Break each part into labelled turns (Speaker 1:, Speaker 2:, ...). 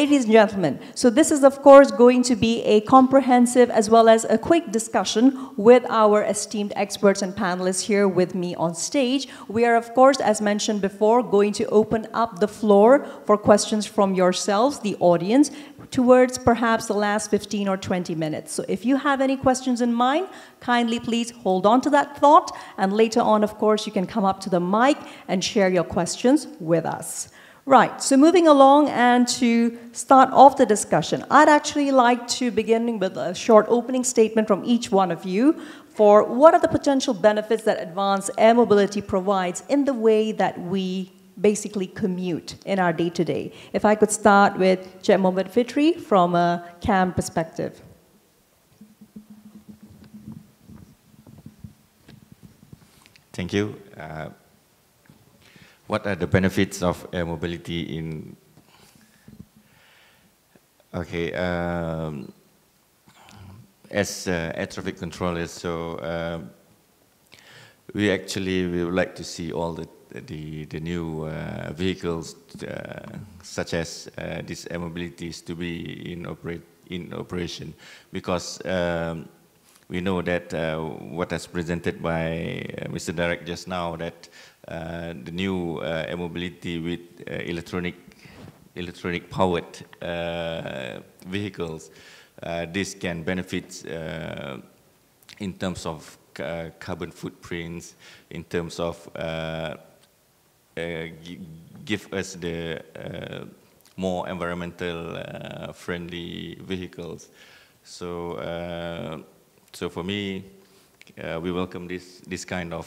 Speaker 1: ladies and gentlemen, so this is of course going to be a comprehensive as well as a quick discussion with our esteemed experts and panelists here with me on stage. We are of course, as mentioned before, going to open up the floor for questions from yourselves, the audience, towards perhaps the last 15 or 20 minutes. So if you have any questions in mind, kindly please hold on to that thought, and later on, of course, you can come up to the mic and share your questions with us. Right, so moving along and to start off the discussion, I'd actually like to begin with a short opening statement from each one of you for what are the potential benefits that advanced air mobility provides in the way that we basically commute in our day-to-day. If I could start with Cheng Mohd Fitri from a CAM perspective.
Speaker 2: Thank you. What are the benefits of air mobility in... Okay, as air traffic controllers, so we would like to see all the new vehicles such as these air mobilities to be in operation, because we know that what has presented by Mr. Direct just now, that the new air mobility with electronic powered vehicles, this can benefit in terms of carbon footprints, in terms of give us the more environmental friendly vehicles. So, so for me, we welcome this kind of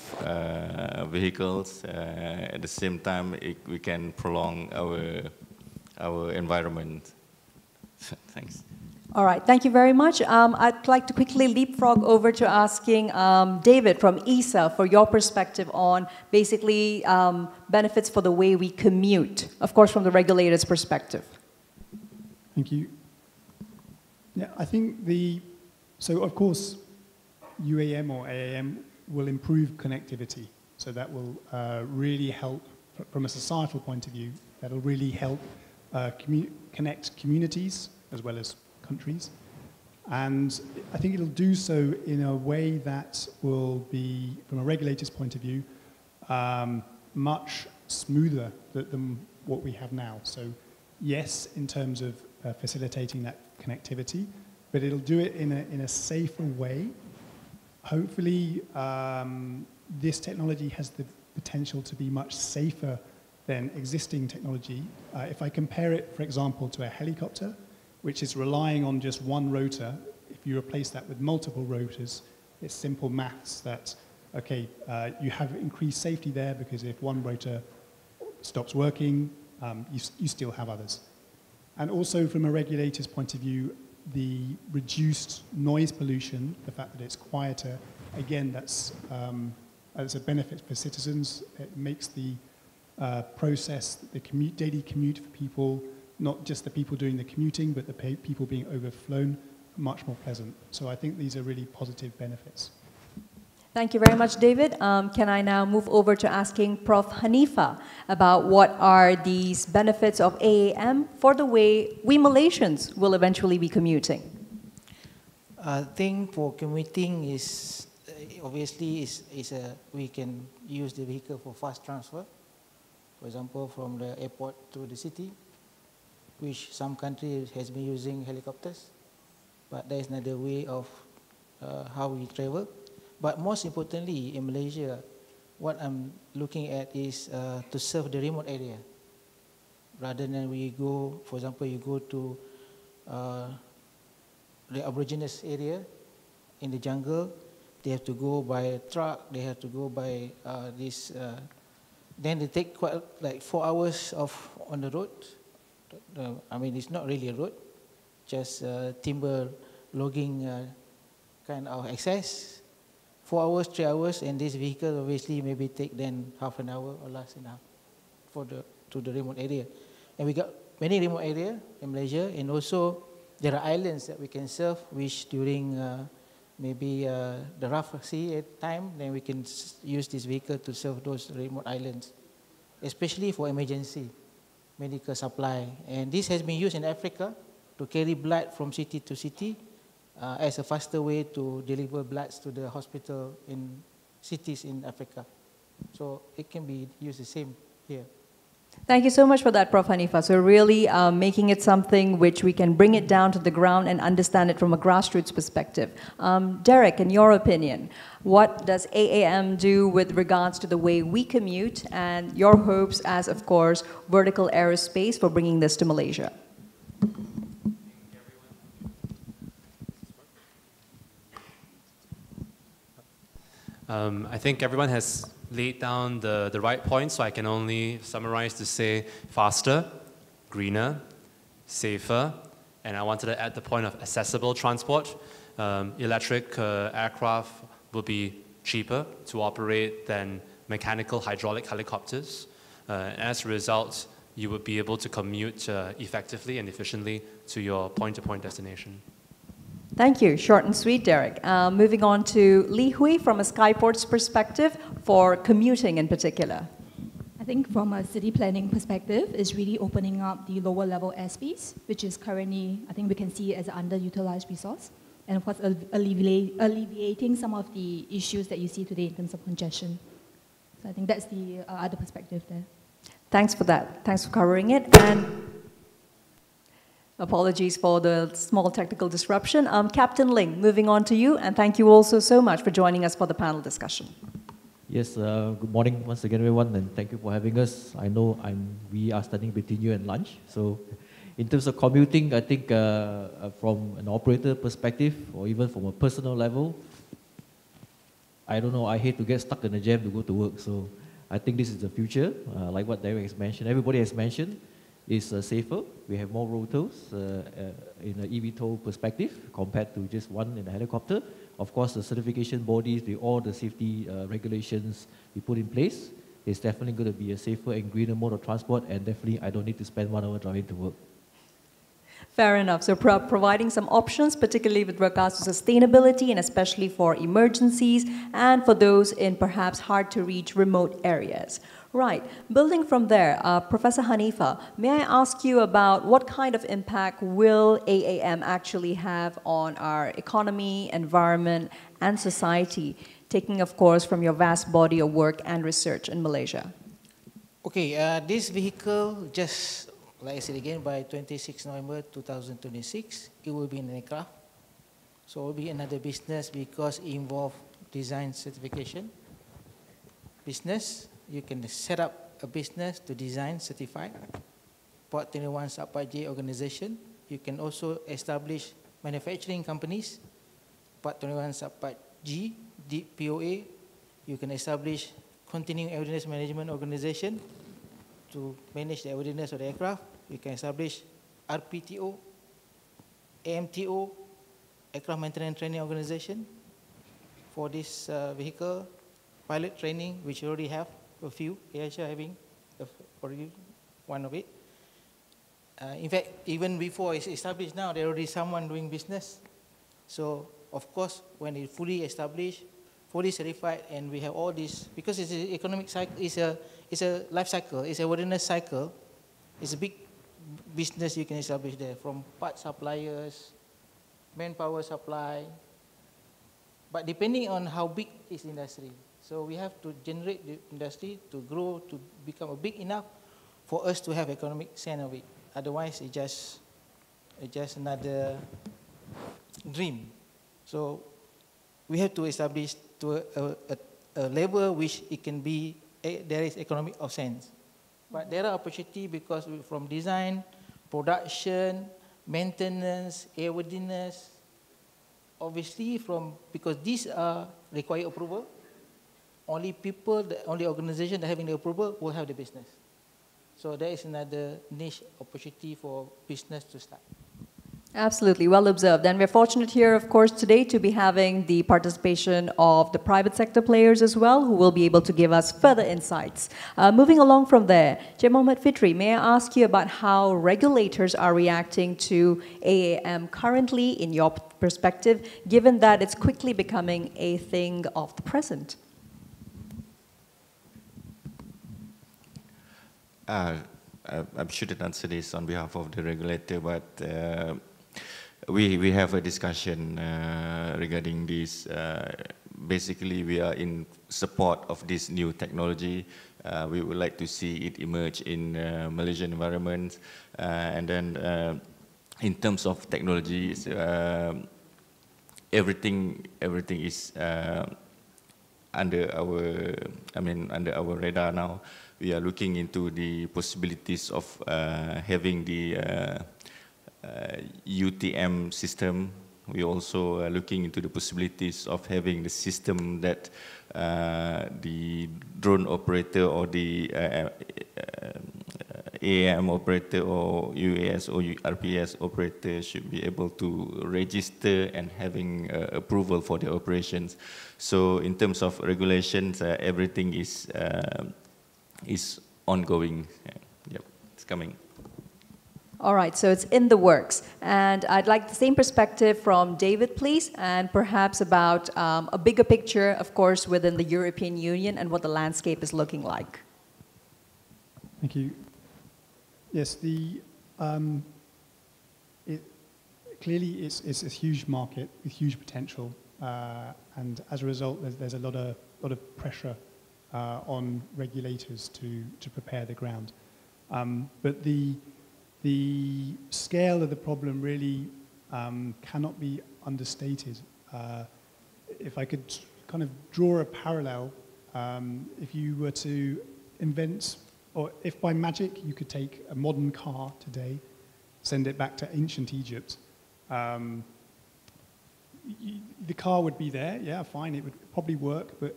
Speaker 2: vehicles. At the same time, we can prolong our environment. Thanks.
Speaker 1: All right, thank you very much. I'd like to quickly leapfrog over to asking David from EASA for your perspective on basically benefits for the way we commute, of course, from the regulator's perspective.
Speaker 3: Thank you. Yeah, I think so of course, UAM or AAM will improve connectivity. So that will really help, from a societal point of view, that'll really help connect communities as well as countries. And I think it'll do so in a way that will be, from a regulator's point of view, much smoother than what we have now. So yes, in terms of facilitating that connectivity, but it'll do it in a safer way. Hopefully, this technology has the potential to be much safer than existing technology. If I compare it, for example, to a helicopter, which is relying on just one rotor, if you replace that with multiple rotors, it's simple maths that, okay, you have increased safety there because if one rotor stops working, you still have others. And also from a regulator's point of view, the reduced noise pollution, the fact that it's quieter, again, that's a benefit for citizens. It makes the process, the daily commute for people, not just the people doing the commuting, but the people being overflown, much more pleasant. So I think these are really positive benefits.
Speaker 1: Thank you very much, David. Can I now move over to asking Prof. Hanifah about what are these benefits of AAM for the way we Malaysians will eventually be commuting?
Speaker 4: I think for commuting is, obviously, we can use the vehicle for fast transfer. For example, from the airport to the city, which some countries has been using helicopters, but there is another way of how we travel. But most importantly, in Malaysia, what I'm looking at is to serve the remote area. Rather than we go, for example, you go to the Aborigines area in the jungle, they have to go by truck, they have to go by then they take quite like 4 hours on the road. I mean, it's not really a road, just timber logging kind of access. 4 hours, 3 hours, and this vehicle obviously maybe take then half an hour or less enough to the remote area. And we got many remote area in Malaysia, and also there are islands that we can serve, which during maybe the rough sea at time, then we can use this vehicle to serve those remote islands, especially for emergency. medical supply. And this has been used in Africa to carry blood from city to city as a faster way to deliver bloods to the hospital in cities in Africa. So it can be used the same here.
Speaker 1: Thank you so much for that, Prof. Hanifah. So really making it something which we can bring it down to the ground and understand it from a grassroots perspective. Derek, in your opinion, what does AAM do with regards to the way we commute and your hopes as, of course, vertical aerospace for bringing this to Malaysia?
Speaker 5: I think everyone has laid down the right points, so I can only summarize to say faster, greener, safer, and I wanted to add the point of accessible transport. Electric aircraft will be cheaper to operate than mechanical hydraulic helicopters. As a result, you would be able to commute effectively and efficiently to your point-to-point destination.
Speaker 1: Thank you. Short and sweet, Derek. Moving on to Li Hui from a Skyports perspective for commuting in particular.
Speaker 6: I think from a city planning perspective, it's really opening up the lower level airspace, which is currently, I think we can see it as an underutilized resource. And of course, alleviating some of the issues that you see today in terms of congestion. So I think that's the other perspective there.
Speaker 1: Thanks for that. Thanks for covering it. And apologies for the small technical disruption. Captain Ling, moving on to you, and thank you also so much for joining us for the panel discussion.
Speaker 7: Yes, good morning once again, everyone, and thank you for having us. I know we are standing between you and lunch, so in terms of commuting, I think from an operator perspective, or even from a personal level, I don't know, I hate to get stuck in a jam to go to work, so I think this is the future, like what Derek has mentioned, everybody has mentioned, is safer. We have more rotors in an eVTOL perspective compared to just one in a helicopter. Of course, the certification bodies, all the safety regulations we put in place, is definitely going to be a safer and greener mode of transport, and definitely I don't need to spend 1 hour driving to work.
Speaker 1: Fair enough. So providing some options, particularly with regards to sustainability and especially for emergencies and for those in perhaps hard to reach remote areas. Right. Building from there, Professor Hanifah, may I ask you about what kind of impact will AAM actually have on our economy, environment, and society, taking, of course, from your vast body of work and research in Malaysia?
Speaker 4: Okay, this vehicle, just like I said again, by 26 November 2026, it will be an aircraft. So it will be another business because it involves design certification. Business, you can set up a business to design, certify. Part 21 Subpart J organization. You can also establish manufacturing companies. Part 21 Subpart G, POA. You can establish continuing airworthiness management organization to manage the airworthiness of the aircraft. You can establish RPTO, AMTO, Aircraft Maintenance Training Organization for this vehicle. Pilot training, which you already have a few, EASA having already one of it. In fact, even before it's established now, there already someone doing business. So, of course, when it's fully established, fully certified, and we have all this, because it's an economic cycle, it's a life cycle, it's a awareness cycle, it's a big business you can establish there, from part suppliers, manpower supply, but depending on how big is the industry. So we have to generate the industry to grow, to become big enough for us to have economic sense of it. Otherwise, it's just another dream. So we have to establish to a level which it can be, there is economic of sense. But there are opportunities because from design, production, maintenance, airworthiness, obviously because these are require approval, only organization that having the approval will have the business. So there is another niche opportunity for business to start.
Speaker 1: Absolutely, well observed. And we're fortunate here, of course, today to be having the participation of the private sector players as well, who will be able to give us further insights. Moving along from there, Mohd Fitri, may I ask you about how regulators are reacting to AAM currently, in your perspective, given that it's quickly becoming a thing of the present?
Speaker 2: I shouldn't answer this on behalf of the regulator, but we have a discussion regarding this. Basically, we are in support of this new technology. We would like to see it emerge in Malaysian environment. And then in terms of technologies, everything is under our radar now. We are looking into the possibilities of having the UTM system. We also are looking into the possibilities of having the system that the drone operator or the AAM operator or UAS or RPS operator should be able to register and having approval for the operations. So in terms of regulations, everything is ongoing. Yep, it's coming.
Speaker 1: All right, so it's in the works. And I'd like the same perspective from David, please, and perhaps about a bigger picture, of course, within the European Union and what the landscape is looking like.
Speaker 3: Thank you. Yes, clearly it's a huge market with huge potential, and as a result, there's a lot of pressure on regulators to prepare the ground. But the scale of the problem really cannot be understated. If I could kind of draw a parallel, if you were to invent, or if by magic you could take a modern car today, send it back to ancient Egypt, the car would be there, yeah, fine, it would probably work, but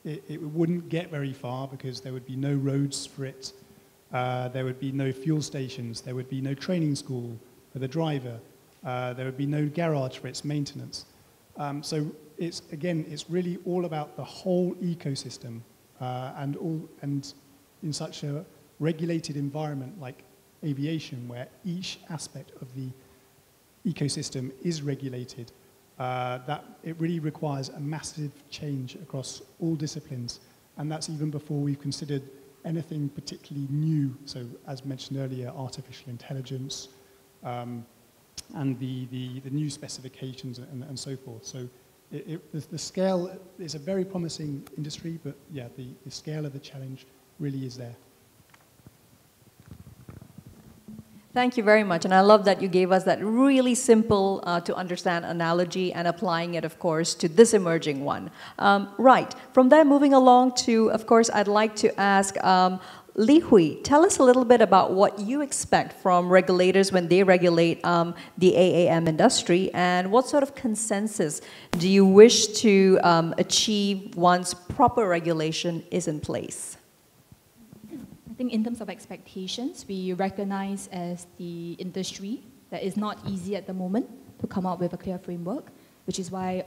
Speaker 3: it wouldn't get very far because there would be no roads for it. There would be no fuel stations, there would be no training school for the driver, there would be no garage for its maintenance. So it's really all about the whole ecosystem, and in such a regulated environment like aviation, where each aspect of the ecosystem is regulated, that it really requires a massive change across all disciplines, and that's even before we've considered anything particularly new. So, as mentioned earlier, artificial intelligence, and the new specifications and so forth. So, the scale is a very promising industry, but yeah, the scale of the challenge really is there.
Speaker 1: Thank you very much, and I love that you gave us that really simple to understand analogy and applying it, of course, to this emerging one. Right, from there moving along to, of course, I'd like to ask Li Hui, tell us a little bit about what you expect from regulators when they regulate the AAM industry, and what sort of consensus do you wish to achieve once proper regulation is in place?
Speaker 6: I think in terms of expectations, we recognize as the industry that it's not easy at the moment to come up with a clear framework, which is why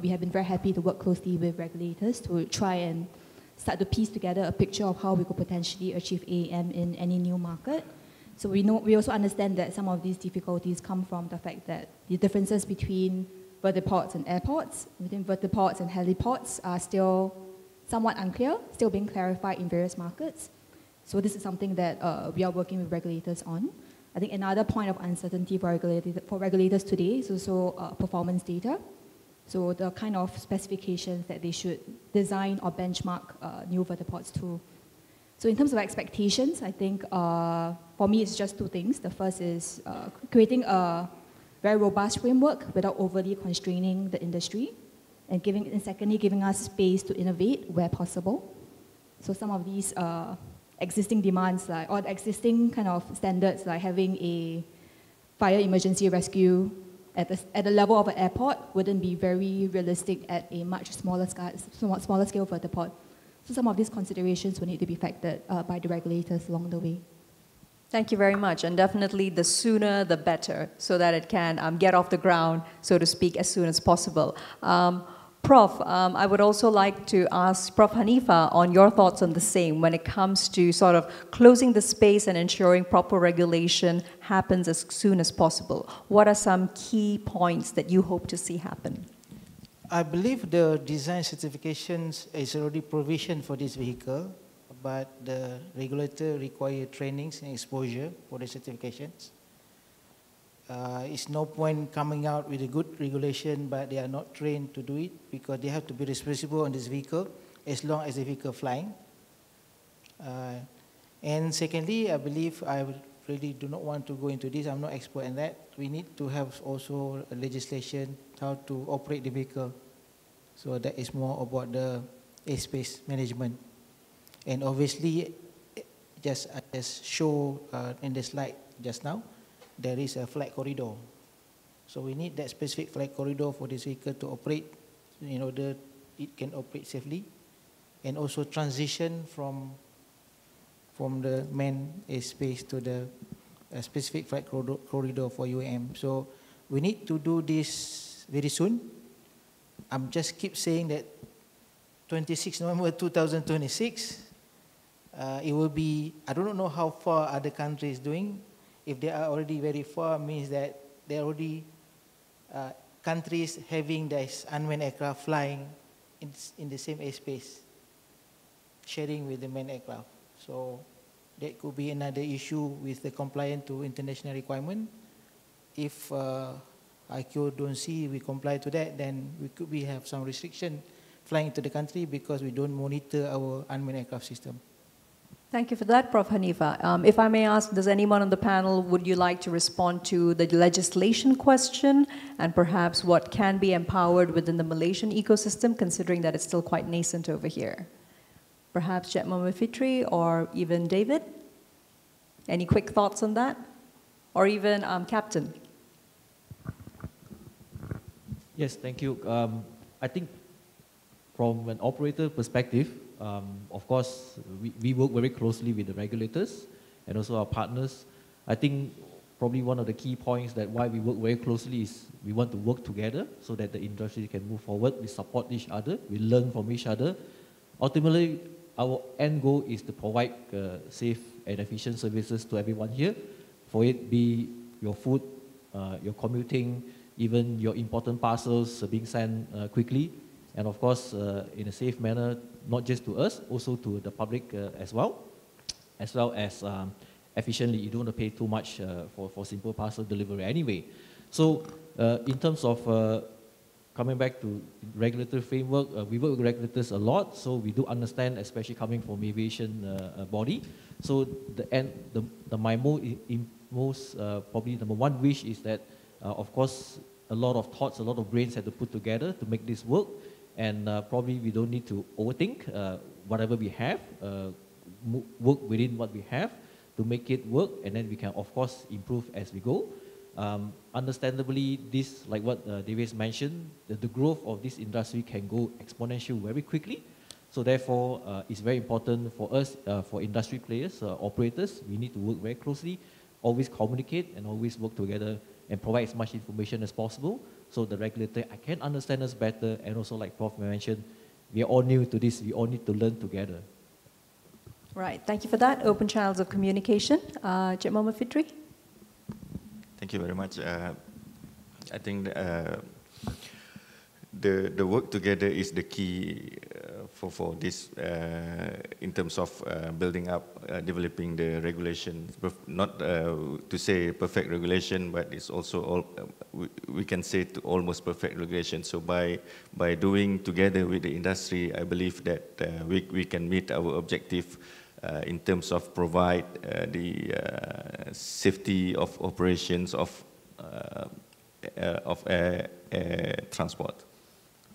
Speaker 6: we have been very happy to work closely with regulators to try and start to piece together a picture of how we could potentially achieve AAM in any new market. So we also understand that some of these difficulties come from the fact that the differences between vertiports and airports, between vertiports and heliports are still somewhat unclear, still being clarified in various markets. So this is something that we are working with regulators on. I think another point of uncertainty for regulators today is also performance data. So the kind of specifications that they should design or benchmark new vertiports to. So in terms of expectations, I think for me it's just two things. The first is creating a very robust framework without overly constraining the industry, and secondly, giving us space to innovate where possible. So some of these existing demands, or existing kind of standards, like having a fire emergency rescue at the level of an airport, wouldn't be very realistic at a much smaller scale vertiport. So some of these considerations will need to be factored by the regulators along the way.
Speaker 1: Thank you very much, and definitely the sooner the better, so that it can get off the ground, so to speak, as soon as possible. Prof, I would also like to ask Prof. Hanifah on your thoughts on the same when it comes to sort of closing the space and ensuring proper regulation happens as soon as possible. What are some key points that you hope to see happen?
Speaker 4: I believe the design certifications is already provision for this vehicle, but the regulator require trainings and exposure for the certifications. It's no point coming out with a good regulation, but they are not trained to do it because they have to be responsible on this vehicle as long as the vehicle flying. And secondly, I believe I really do not want to go into this. I'm not expert in that. We need to have also a legislation how to operate the vehicle. So that is more about the airspace management. And obviously, just as shown in the slide just now, there is a flight corridor. So we need that specific flight corridor for this vehicle to operate in order it can operate safely, and also transition from the main airspace to the specific flight corridor for UAM. So we need to do this very soon. I'm just keep saying that 26 November 2026, it will be, I don't know how far other countries doing. If they are already very far, means that there are already countries having this unmanned aircraft flying in the same airspace, sharing with the manned aircraft. So that could be another issue with the compliance to international requirement. If IQ don't see we comply to that, then we have some restriction flying into the country because we don't monitor our unmanned aircraft system.
Speaker 1: Thank you for that, Prof. Hanifah. If I may ask, does anyone on the panel, would you like to respond to the legislation question and perhaps what can be empowered within the Malaysian ecosystem, considering that it's still quite nascent over here? Perhaps Cik Muhammad Fitri or even David? Any quick thoughts on that? Or even Captain?
Speaker 7: Yes, thank you. I think from an operator perspective, of course, we work very closely with the regulators and also our partners. I think probably one of the key points that why we work very closely is we want to work together so that the industry can move forward. We support each other. We learn from each other. Ultimately, our end goal is to provide safe and efficient services to everyone here, for it be your food, your commuting, even your important parcels being sent quickly, and of course, in a safe manner, not just to us, also to the public as well as efficiently. You don't want to pay too much for simple parcel delivery anyway. So in terms of coming back to regulatory framework, we work with regulators a lot, so we do understand, especially coming from aviation body. So my most probably number one wish is that, of course, a lot of thoughts, a lot of brains have to put together to make this work, and probably we don't need to overthink whatever we have, work within what we have to make it work, and then we can, of course, improve as we go. Understandably, this, like what Davis mentioned, the growth of this industry can go exponential very quickly. So therefore, it's very important for us, for industry players, operators, we need to work very closely, always communicate and always work together and provide as much information as possible so the regulator can understand us better, and also like Prof mentioned, we are all new to this, we all need to learn together.
Speaker 1: Right, thank you for that. Open channels of communication. Cik Muhammad Fitri?
Speaker 2: Thank you very much. I think the work together is the key for this in terms of building up, developing the regulation. Not to say perfect regulation, but it's also we can say to almost perfect regulation. So by doing together with the industry, I believe that we can meet our objective in terms of provide the safety of operations of air transport.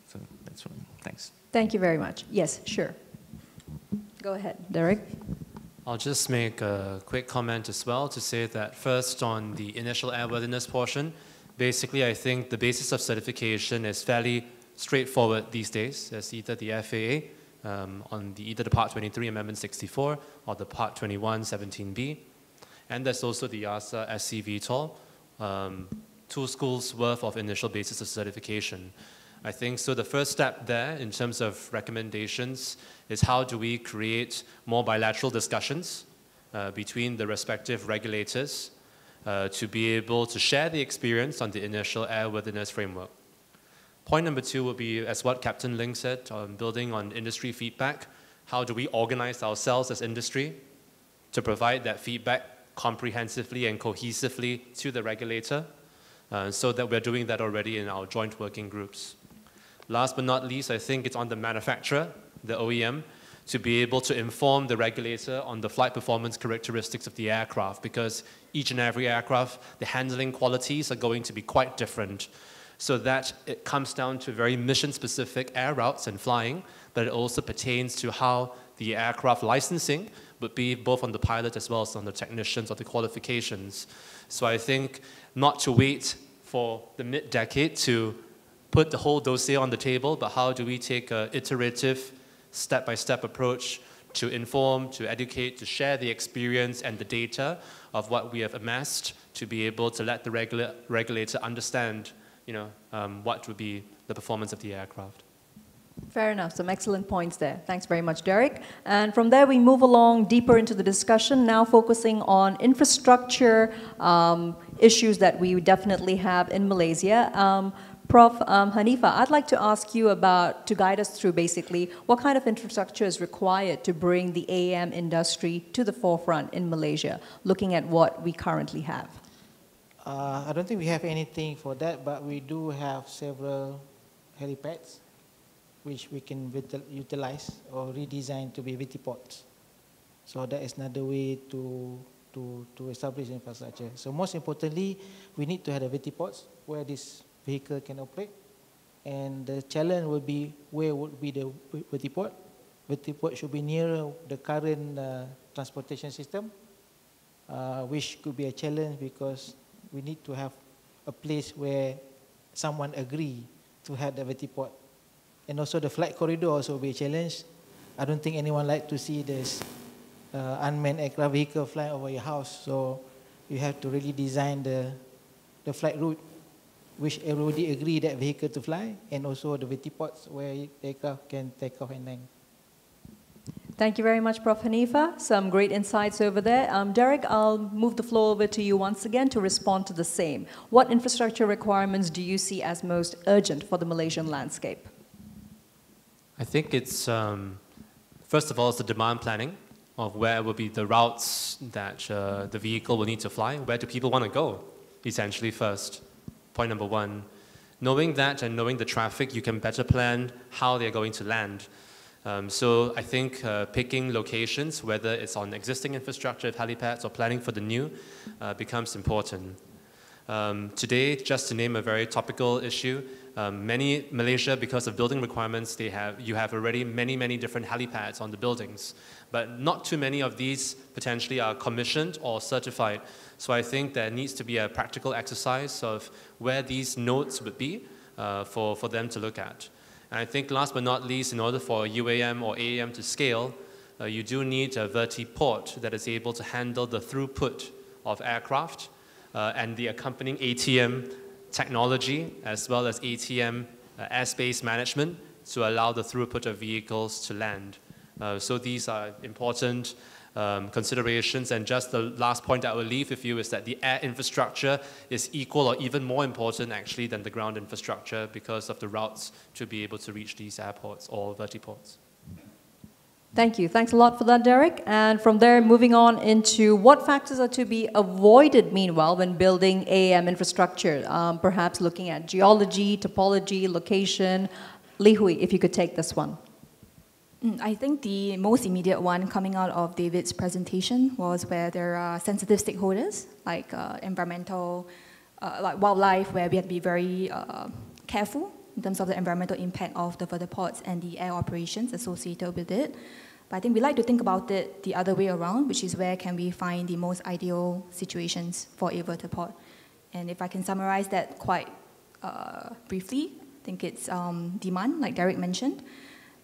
Speaker 2: So that's one. Thanks.
Speaker 1: Thank you very much. Yes, sure. Go ahead, Derek.
Speaker 5: I'll just make a quick comment as well to say that first on the initial airworthiness portion, basically I think the basis of certification is fairly straightforward these days. There's either the FAA on either the Part 23 Amendment 64 or the Part 21 17B. And there's also the EASA SC VTOL, 2 schools worth of initial basis of certification. I think so the first step there in terms of recommendations is how do we create more bilateral discussions between the respective regulators to be able to share the experience on the initial airworthiness framework. Point number 2 would be, as what Captain Ling said, building on industry feedback. How do we organize ourselves as industry to provide that feedback comprehensively and cohesively to the regulator, so that we're doing that already in our joint working groups. Last but not least, I think it's on the manufacturer, the OEM, to be able to inform the regulator on the flight performance characteristics of the aircraft, because each and every aircraft, the handling qualities are going to be quite different. So that it comes down to very mission-specific air routes and flying, but it also pertains to how the aircraft licensing would be both on the pilot as well as on the technicians or the qualifications. So I think not to wait for the mid-decade to put the whole dossier on the table, but how do we take an iterative, step-by-step approach to inform, to educate, to share the experience and the data of what we have amassed to be able to let the regulator understand, what would be the performance of the aircraft.
Speaker 1: Fair enough. Some excellent points there. Thanks very much, Derek. And from there, we move along deeper into the discussion, now focusing on infrastructure issues that we definitely have in Malaysia. Prof. Hanifah, I'd like to ask you to guide us through basically what kind of infrastructure is required to bring the AAM industry to the forefront in Malaysia, looking at what we currently have.
Speaker 4: I don't think we have anything for that, but we do have several helipads which we can utilize or redesign to be vertiports. So that is another way to establish infrastructure. So most importantly, we need to have the vertiports where this vehicle can operate. And the challenge will be where would be the vertiport. Vertiport should be nearer the current transportation system, which could be a challenge because we need to have a place where someone agree to have the vertiport. And also the flight corridor also will be a challenge. I don't think anyone like to see this unmanned aircraft vehicle flying over your house. So you have to really design the flight route, which everybody agree that vehicle to fly, and also the vertiports where the aircraft can take off and land.
Speaker 1: Thank you very much, Prof. Hanifah. Some great insights over there. Derek, I'll move the floor over to you once again to respond to the same. What infrastructure requirements do you see as most urgent for the Malaysian landscape?
Speaker 5: I think it's, first of all, it's the demand planning of where will be the routes that the vehicle will need to fly. Where do people want to go, essentially, first. Point number one. Knowing that and knowing the traffic, you can better plan how they're going to land. So I think picking locations, whether it's on existing infrastructure, helipads, or planning for the new, becomes important. Today, just to name a very topical issue, Malaysia, because of building requirements, you have already many different helipads on the buildings, but not too many of these potentially are commissioned or certified. So I think there needs to be a practical exercise of where these nodes would be for them to look at. And I think last but not least, in order for UAM or AAM to scale, you do need a vertiport that is able to handle the throughput of aircraft and the accompanying ATM technology, as well as ATM airspace management to allow the throughput of vehicles to land. So these are important considerations. And just the last point I will leave with you is that the air infrastructure is equal or even more important actually than the ground infrastructure because of the routes to be able to reach these airports or vertiports.
Speaker 1: Thank you. Thanks a lot for that, Derek. And from there, moving on into what factors are to be avoided, meanwhile, when building AAM infrastructure, perhaps looking at geology, topology, location. Li Hui, if you could take this one.
Speaker 6: I think the most immediate one coming out of David's presentation was where there are sensitive stakeholders, like environmental, like wildlife, where we have to be very careful in terms of the environmental impact of the vertiports and the air operations associated with it. But I think we like to think about it the other way around, which is where can we find the most ideal situations for a vertiport. And if I can summarize that quite briefly, I think it's demand, like Derek mentioned,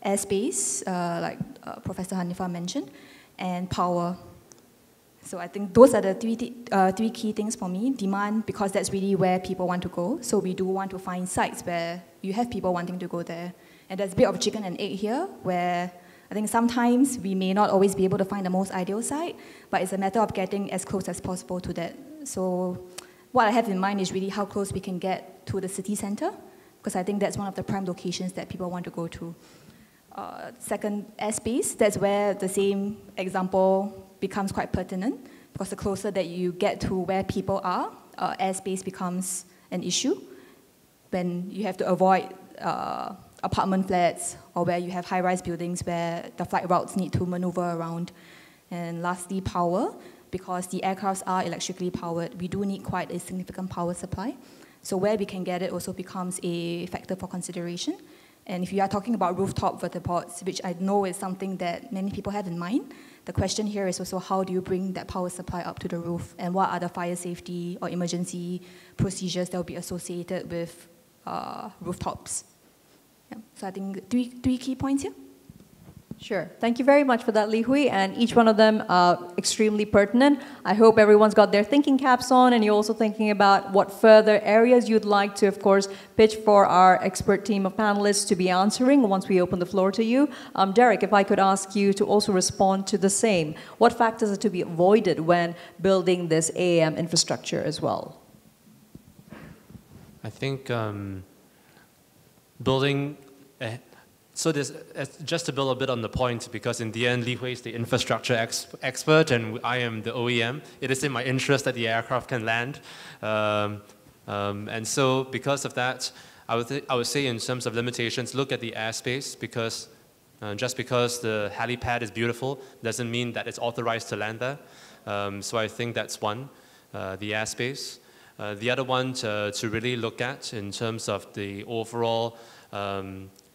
Speaker 6: airspace, like Professor Hanifah mentioned, and power. So I think those are the three key things for me. Demand, because that's really where people want to go. So we do want to find sites where you have people wanting to go there. And there's a bit of chicken and egg here, where I think sometimes we may not always be able to find the most ideal site, but it's a matter of getting as close as possible to that. So what I have in mind is really how close we can get to the city center, because I think that's one of the prime locations that people want to go to. second airspace, that's where the same example becomes quite pertinent, because the closer that you get to where people are, airspace becomes an issue. When you have to avoid apartment flats, or where you have high-rise buildings where the flight routes need to maneuver around. And lastly, power, because the aircrafts are electrically powered, we do need quite a significant power supply. So where we can get it also becomes a factor for consideration. And if you are talking about rooftop vertiports, which I know is something that many people have in mind, the question here is also how do you bring that power supply up to the roof, and what are the fire safety or emergency procedures that will be associated with rooftops. Yeah. So I think three key points here.
Speaker 1: Sure. Thank you very much for that, Li Hui, and each one of them extremely pertinent. I hope everyone's got their thinking caps on, and you're also thinking about what further areas you'd like to, of course, pitch for our expert team of panelists to be answering once we open the floor to you. Derek, if I could ask you to also respond to the same. What factors are to be avoided when building this AAM infrastructure as well?
Speaker 5: I think building... So this, just to build a bit on the point, because in the end, Li Hui is the infrastructure expert and I am the OEM. It is in my interest that the aircraft can land. And so because of that, I would say in terms of limitations, look at the airspace, because just because the helipad is beautiful doesn't mean that it's authorized to land there. So I think that's one, the airspace. The other one to really look at in terms of the overall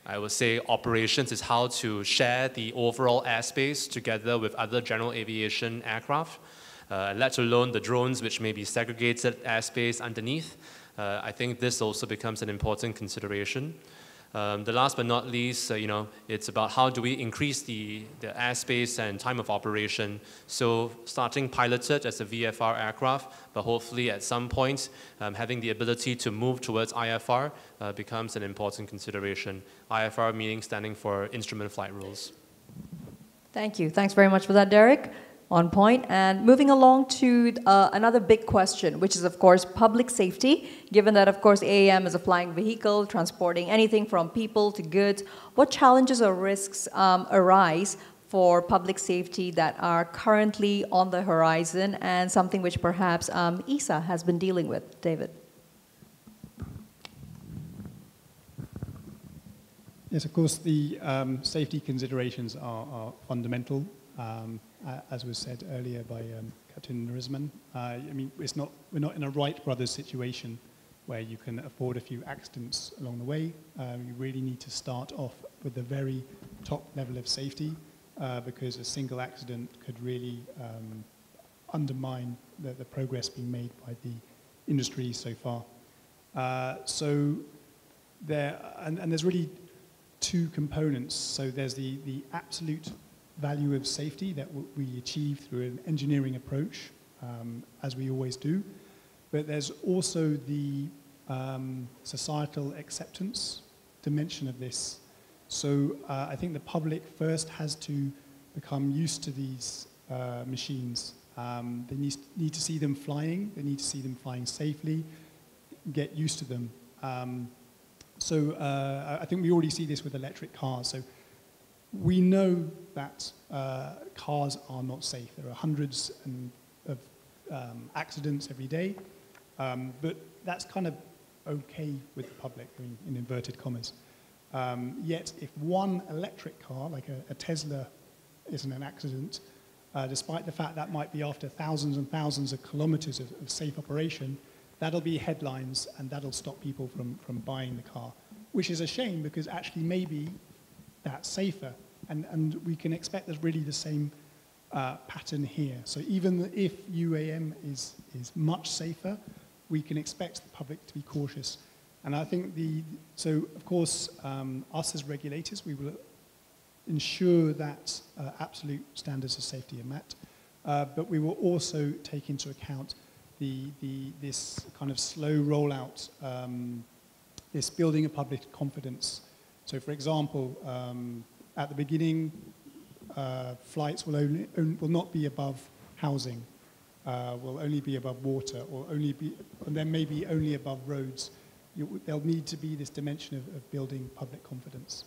Speaker 5: I would say operations is how to share the overall airspace together with other general aviation aircraft, let alone the drones, which may be segregated airspace underneath. I think this also becomes an important consideration. The last but not least, it's about how do we increase the airspace and time of operation. So starting piloted as a VFR aircraft, but hopefully at some point having the ability to move towards IFR becomes an important consideration. IFR meaning standing for Instrument Flight Rules.
Speaker 1: Thank you. Thanks very much for that, Derek. On point. And moving along to another big question, which is, of course, public safety. Given that, of course, AAM is a flying vehicle transporting anything from people to goods, what challenges or risks arise for public safety that are currently on the horizon, and something which perhaps EASA has been dealing with? David.
Speaker 3: Yes, of course, the safety considerations are fundamental. As was said earlier by Captain Rizman, I mean, we're not in a Wright brothers situation where you can afford a few accidents along the way. You really need to start off with the very top level of safety, because a single accident could really undermine the progress being made by the industry so far. So there's really two components. So there's the absolute value of safety that we achieve through an engineering approach, as we always do. But there's also the societal acceptance dimension of this. So I think the public first has to become used to these machines. They need to see them flying. They need to see them flying safely, get used to them. So I think we already see this with electric cars. So we know that cars are not safe. There are hundreds of accidents every day, but that's kind of okay with the public, I mean, in inverted commas. Yet if one electric car, like a Tesla, is in an accident, despite the fact that might be after thousands and thousands of kilometers of safe operation, that'll be headlines and that'll stop people from buying the car, which is a shame, because actually maybe that's safer. And we can expect there's really the same pattern here. So even if UAM is much safer, we can expect the public to be cautious. And I think so of course, us as regulators, we will ensure that absolute standards of safety are met, but we will also take into account this kind of slow rollout, this building of public confidence. So for example, at the beginning, flights will not be above housing, will only be above water, or and then maybe only above roads. There'll need to be this dimension of building public confidence.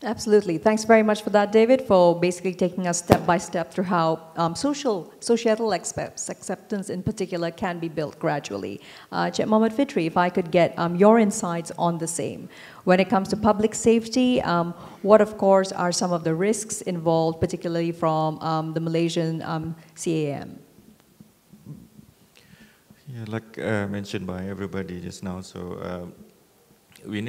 Speaker 1: Absolutely. Thanks very much for that, David, for basically taking us step by step through how societal acceptance in particular can be built gradually. Cheng Mohammed Fitri, if I could get your insights on the same. When it comes to public safety, what, of course, are some of the risks involved, particularly from the Malaysian CAM?
Speaker 2: Yeah, like mentioned by everybody just now, so we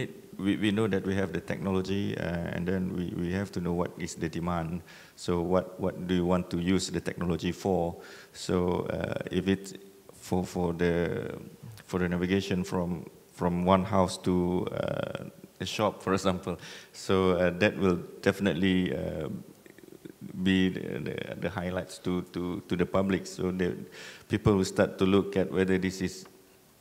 Speaker 2: know that we have the technology, and then we have to know what is the demand. So what do you want to use the technology for? So if it's for the navigation from one house to a shop, for example, so that will definitely be the highlights to the public. So the people will start to look at whether this is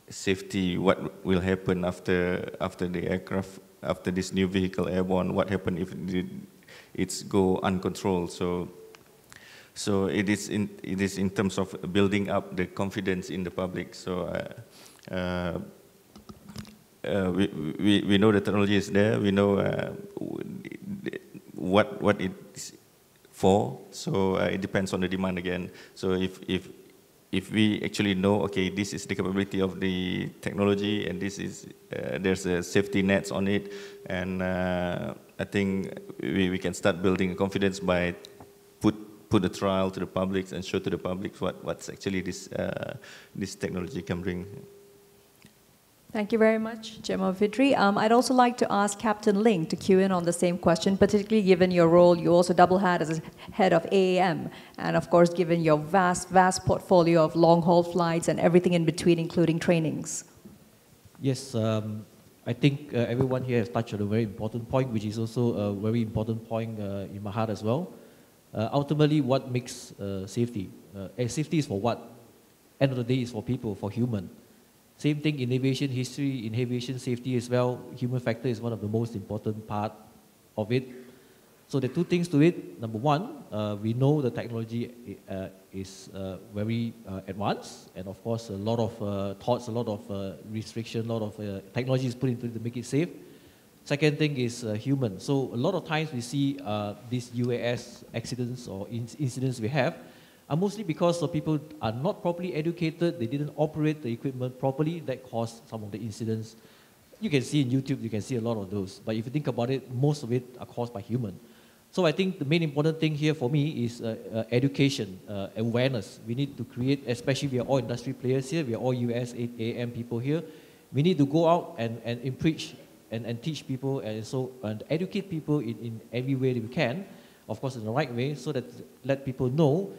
Speaker 2: safety, what will happen after the aircraft, after this new vehicle airborne, what happen if it's go uncontrolled. So it is in terms of building up the confidence in the public. So we know the technology is there, we know what it's for, so it depends on the demand again. So if we actually know, okay, this is the capability of the technology, and this is there's a safety nets on it, and I think we can start building confidence by put the trial to the public and show to the public what's actually this technology can bring.
Speaker 1: Thank you very much, Cheng Mohammed Fitri. I'd also like to ask Captain Ling to cue in on the same question, particularly given your role, you also double hat as a head of AAM, and of course given your vast portfolio of long-haul flights and everything in between, including trainings.
Speaker 7: Yes, I think everyone here has touched on a very important point, which is also a very important point in my heart as well. Ultimately, what makes safety? Safety is for what? End of the day is for people, for human. Same thing in aviation history, in aviation safety as well. Human factor is one of the most important part of it. So the two things to it. Number one, we know the technology is very advanced, and of course a lot of thoughts, a lot of restriction, a lot of technology is put into it to make it safe. Second thing is human. So a lot of times we see these UAS accidents or incidents we have are mostly because of people are not properly educated, they didn't operate the equipment properly, that caused some of the incidents. You can see in YouTube, you can see a lot of those. But if you think about it, most of it are caused by human. So I think the main important thing here for me is education, awareness. We need to create, especially we are all industry players here, we are all US, AM people here. We need to go out and preach and teach people and educate people in every way that we can, of course in the right way, so that let people know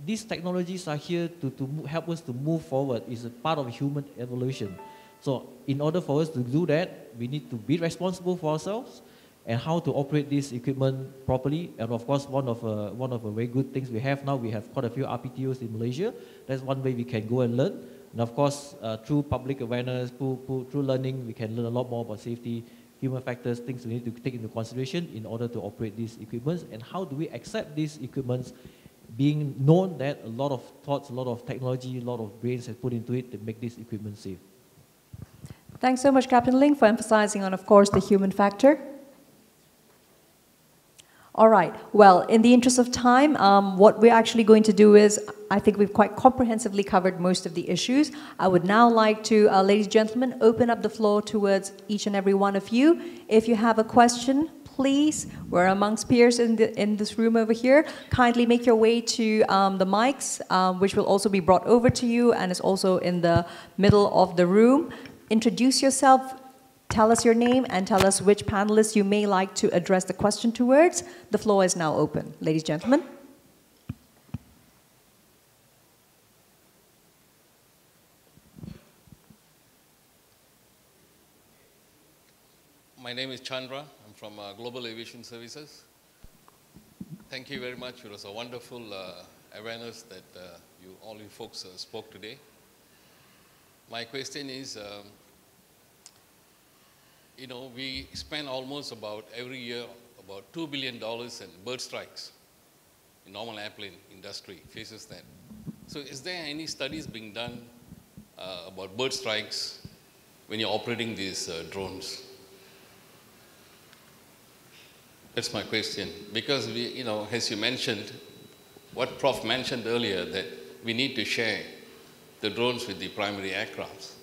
Speaker 7: these technologies are here to help us to move forward. It's a part of human evolution. So in order for us to do that, we need to be responsible for ourselves and how to operate this equipment properly. And of course, one of the very good things we have now, we have quite a few RPTOs in Malaysia. That's one way we can go and learn. And of course, through public awareness, through learning, we can learn a lot more about safety, human factors, things we need to take into consideration in order to operate these equipments. And how do we accept these equipments, being known that a lot of thoughts, a lot of technology, a lot of brains have put into it to make this equipment safe.
Speaker 1: Thanks so much, Captain Ling, for emphasizing on, of course, the human factor. All right, well, in the interest of time, what we're actually going to do is, I think we've quite comprehensively covered most of the issues. I would now like to, ladies and gentlemen, open up the floor towards each and every one of you. If you have a question, please, we're amongst peers in this room over here. Kindly make your way to the mics, which will also be brought over to you and is also in the middle of the room. Introduce yourself, tell us your name, and tell us which panelists you may like to address the question towards. The floor is now open. Ladies and gentlemen.
Speaker 8: My name is Chandra. I'm from Global Aviation Services. Thank you very much. It was a wonderful awareness that all you folks spoke today. My question is, we spend almost about every year about $2 billion in bird strikes. The normal airplane industry faces that. So is there any studies being done about bird strikes when you're operating these drones? That's my question. Because we, you know, as you mentioned, what Prof mentioned earlier, that we need to share the drones with the primary aircrafts.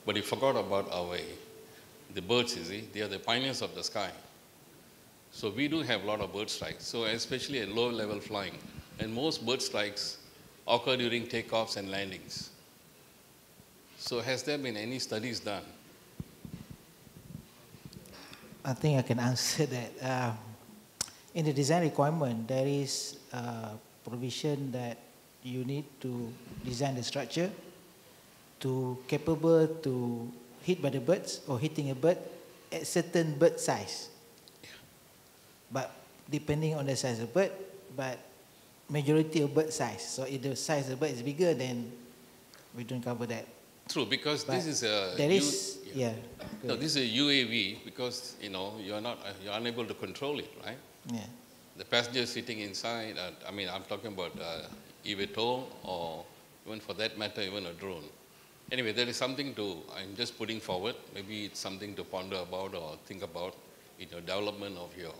Speaker 8: But he forgot about the birds, you see. They are the pioneers of the sky. So we do have a lot of bird strikes. So especially at low level flying. And most bird strikes occur during takeoffs and landings. So has there been any studies done?
Speaker 4: I think I can answer that. In the design requirement, there is a provision that you need to design the structure to capable to hit by the birds or hitting a bird at certain bird size. Yeah. But depending on the size of bird, but majority of bird size. So if the size of the bird is bigger, then we don't cover that.
Speaker 8: True, because but this is a no, this is a UAV because you know you're unable to control it, right?
Speaker 4: Yeah.
Speaker 8: The passenger sitting inside. I mean, I'm talking about eVTOL or even for that matter, even a drone. Anyway, there is something I'm just putting forward. Maybe it's something to ponder about or think about in your development of your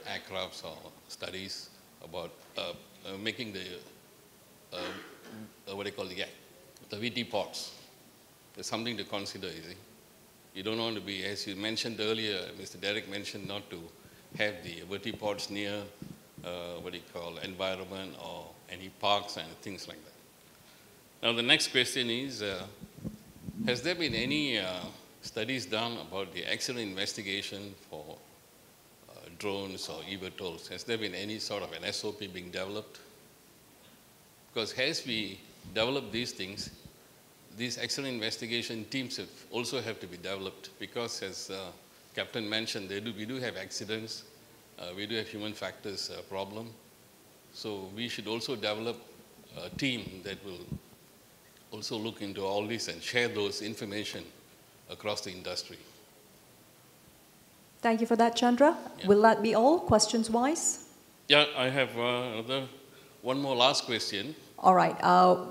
Speaker 8: aircrafts or studies about making the what do you call the VT pods. There's something to consider, you see. You don't want to be, as you mentioned earlier, Mr. Derek mentioned not to have the VT pods near environment or any parks and things like that. Now the next question is, has there been any studies done about the accident investigation for drones or eVTOLs? Has there been any sort of an SOP being developed? Because as we develop these things, these accident investigation teams also have to be developed because as Captain mentioned, we do have accidents, we do have human factors problem. So we should also develop a team that will also look into all this and share those information across the industry.
Speaker 1: Thank you for that, Chandra. Yeah. Will that be all, questions-wise?
Speaker 8: Yeah, I have one more last question.
Speaker 1: All right.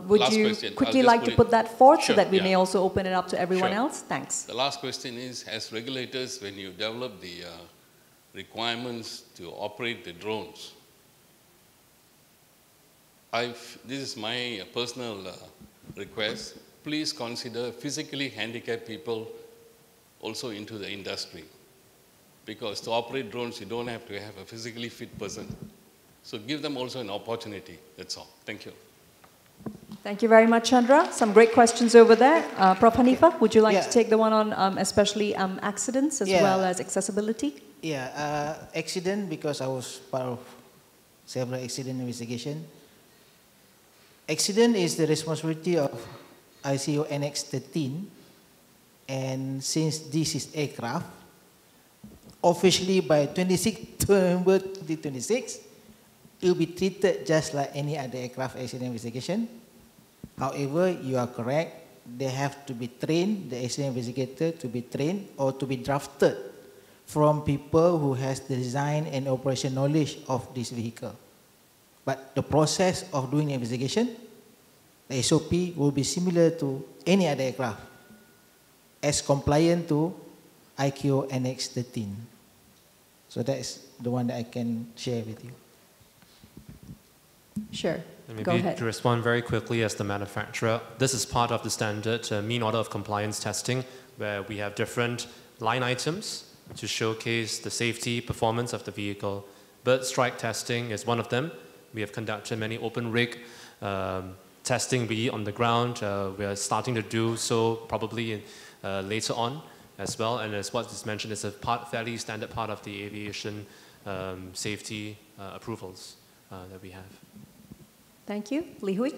Speaker 1: Would you quickly like to put that forth so that we may also open it up to everyone else? Thanks.
Speaker 8: The last question is, as regulators, when you develop the requirements to operate the drones, this is my personal request, please consider physically handicapped people also into the industry. Because to operate drones, you don't have to have a physically fit person. So give them also an opportunity, that's all. Thank you.
Speaker 1: Thank you very much, Chandra. Some great questions over there. Prof. Hanifah, would you like to take the one on especially accidents as well as accessibility?
Speaker 4: Yeah, accident, because I was part of several accident investigation. Accident is the responsibility of ICO NX13, and since this is aircraft, officially by 26 November 2026, it will be treated just like any other aircraft accident investigation. However, you are correct, they have to be trained, the accident investigator to be trained or to be drafted from people who has the design and operation knowledge of this vehicle. But the process of doing the investigation, the SOP will be similar to any other aircraft, as compliant to ICAO NX13. So that's the one that I can share with you.
Speaker 1: Sure.
Speaker 5: And maybe to respond very quickly as the manufacturer, this is part of the standard mean order of compliance testing, where we have different line items to showcase the safety performance of the vehicle. Bird strike testing is one of them. We have conducted many open rig testing on the ground. We are starting to do so probably later on as well. And as what is mentioned, it's a fairly standard part of the aviation safety approvals that we have.
Speaker 1: Thank you. Li Hui?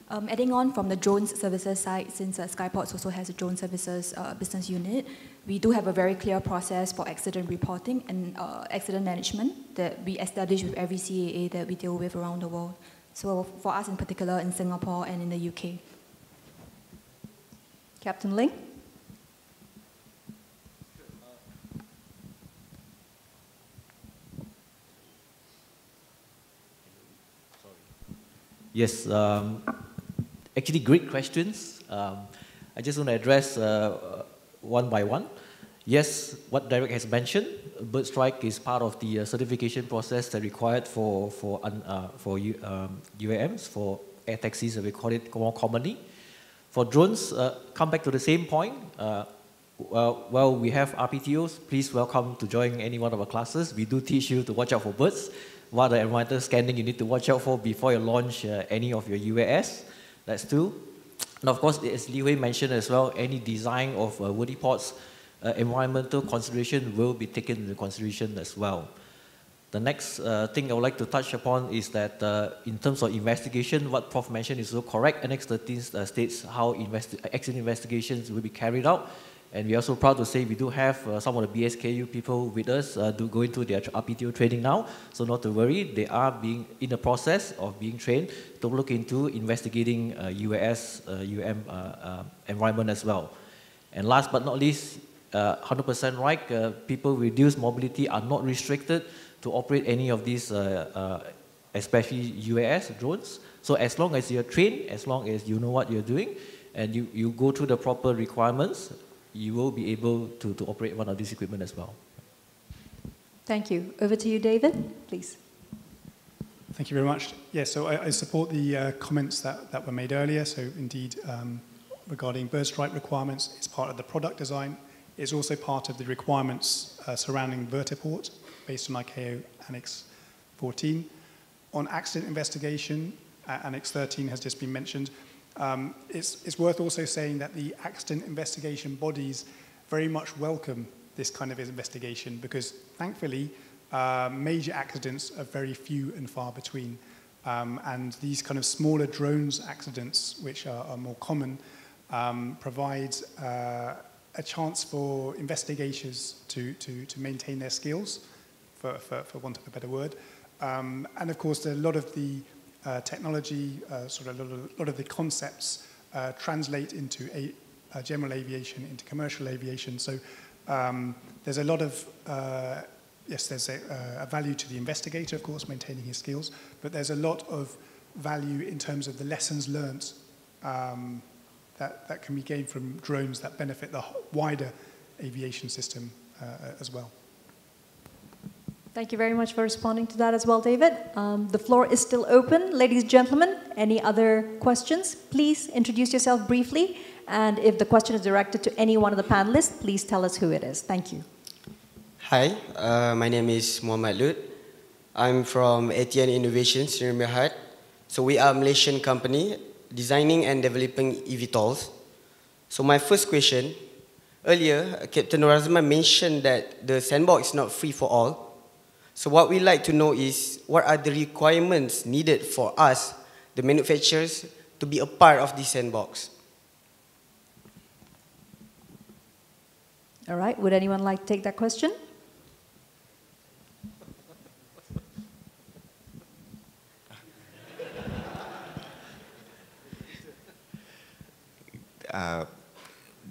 Speaker 6: Adding on from the drone services side, since Skyports also has a drone services business unit, we do have a very clear process for accident reporting and accident management that we establish with every CAA that we deal with around the world. So for us in particular in Singapore and in the UK.
Speaker 1: Captain Ling?
Speaker 7: Yes, actually great questions. I just want to address one by one. Yes, what Derek has mentioned, bird strike is part of the certification process that required for UAMs, for air taxis, as we call it more commonly. For drones, come back to the same point. Well, we have RPTOs. Please welcome to join any one of our classes. We do teach you to watch out for birds. What are the environmental scanning you need to watch out for before you launch any of your UAS. That's two. And of course, as Li Hui mentioned as well, any design of woody pods, environmental consideration will be taken into consideration as well. The next thing I would like to touch upon is that in terms of investigation, what Prof mentioned is so correct. Annex 13 states how accident investigations will be carried out. And we're also proud to say we do have some of the BSKU people with us going through their RPTO training now. So not to worry, they are being in the process of being trained to look into investigating UAS, environment as well. And last but not least, 100% right, people with reduced mobility are not restricted to operate any of these, especially UAS drones. So as long as you're trained, as long as you know what you're doing, and you go through the proper requirements, you will be able to operate one of these equipment as well.
Speaker 1: Thank you. Over to you, David, please.
Speaker 3: Thank you very much. Yeah, so I support the comments that were made earlier. So indeed, regarding bird strike requirements, it's part of the product design. It's also part of the requirements surrounding vertiport, based on ICAO Annex 14. On accident investigation, Annex 13 has just been mentioned. It's worth also saying that the accident investigation bodies very much welcome this kind of investigation because, thankfully, major accidents are very few and far between. And these kind of smaller drones accidents, which are more common, provide a chance for investigators to maintain their skills, for want of a better word. And of course, a lot of the technology, a lot of the concepts translate into general aviation, into commercial aviation. So there's a lot of, yes, there's a value to the investigator, of course, maintaining his skills, but there's a lot of value in terms of the lessons learned that can be gained from drones that benefit the wider aviation system as well.
Speaker 1: Thank you very much for responding to that as well, David. The floor is still open. Ladies and gentlemen, any other questions? Please introduce yourself briefly. And if the question is directed to any one of the panelists, please tell us who it is. Thank you.
Speaker 9: Hi, my name is Muhammad Lut. I'm from ATN Innovations in MIAT. So we are a Malaysian company designing and developing eVTOLs. So my first question, earlier, Captain Razman mentioned that the sandbox is not free for all. So what we'd like to know is, what are the requirements needed for us, the manufacturers, to be a part of this sandbox?
Speaker 1: All right, would anyone like to take that question?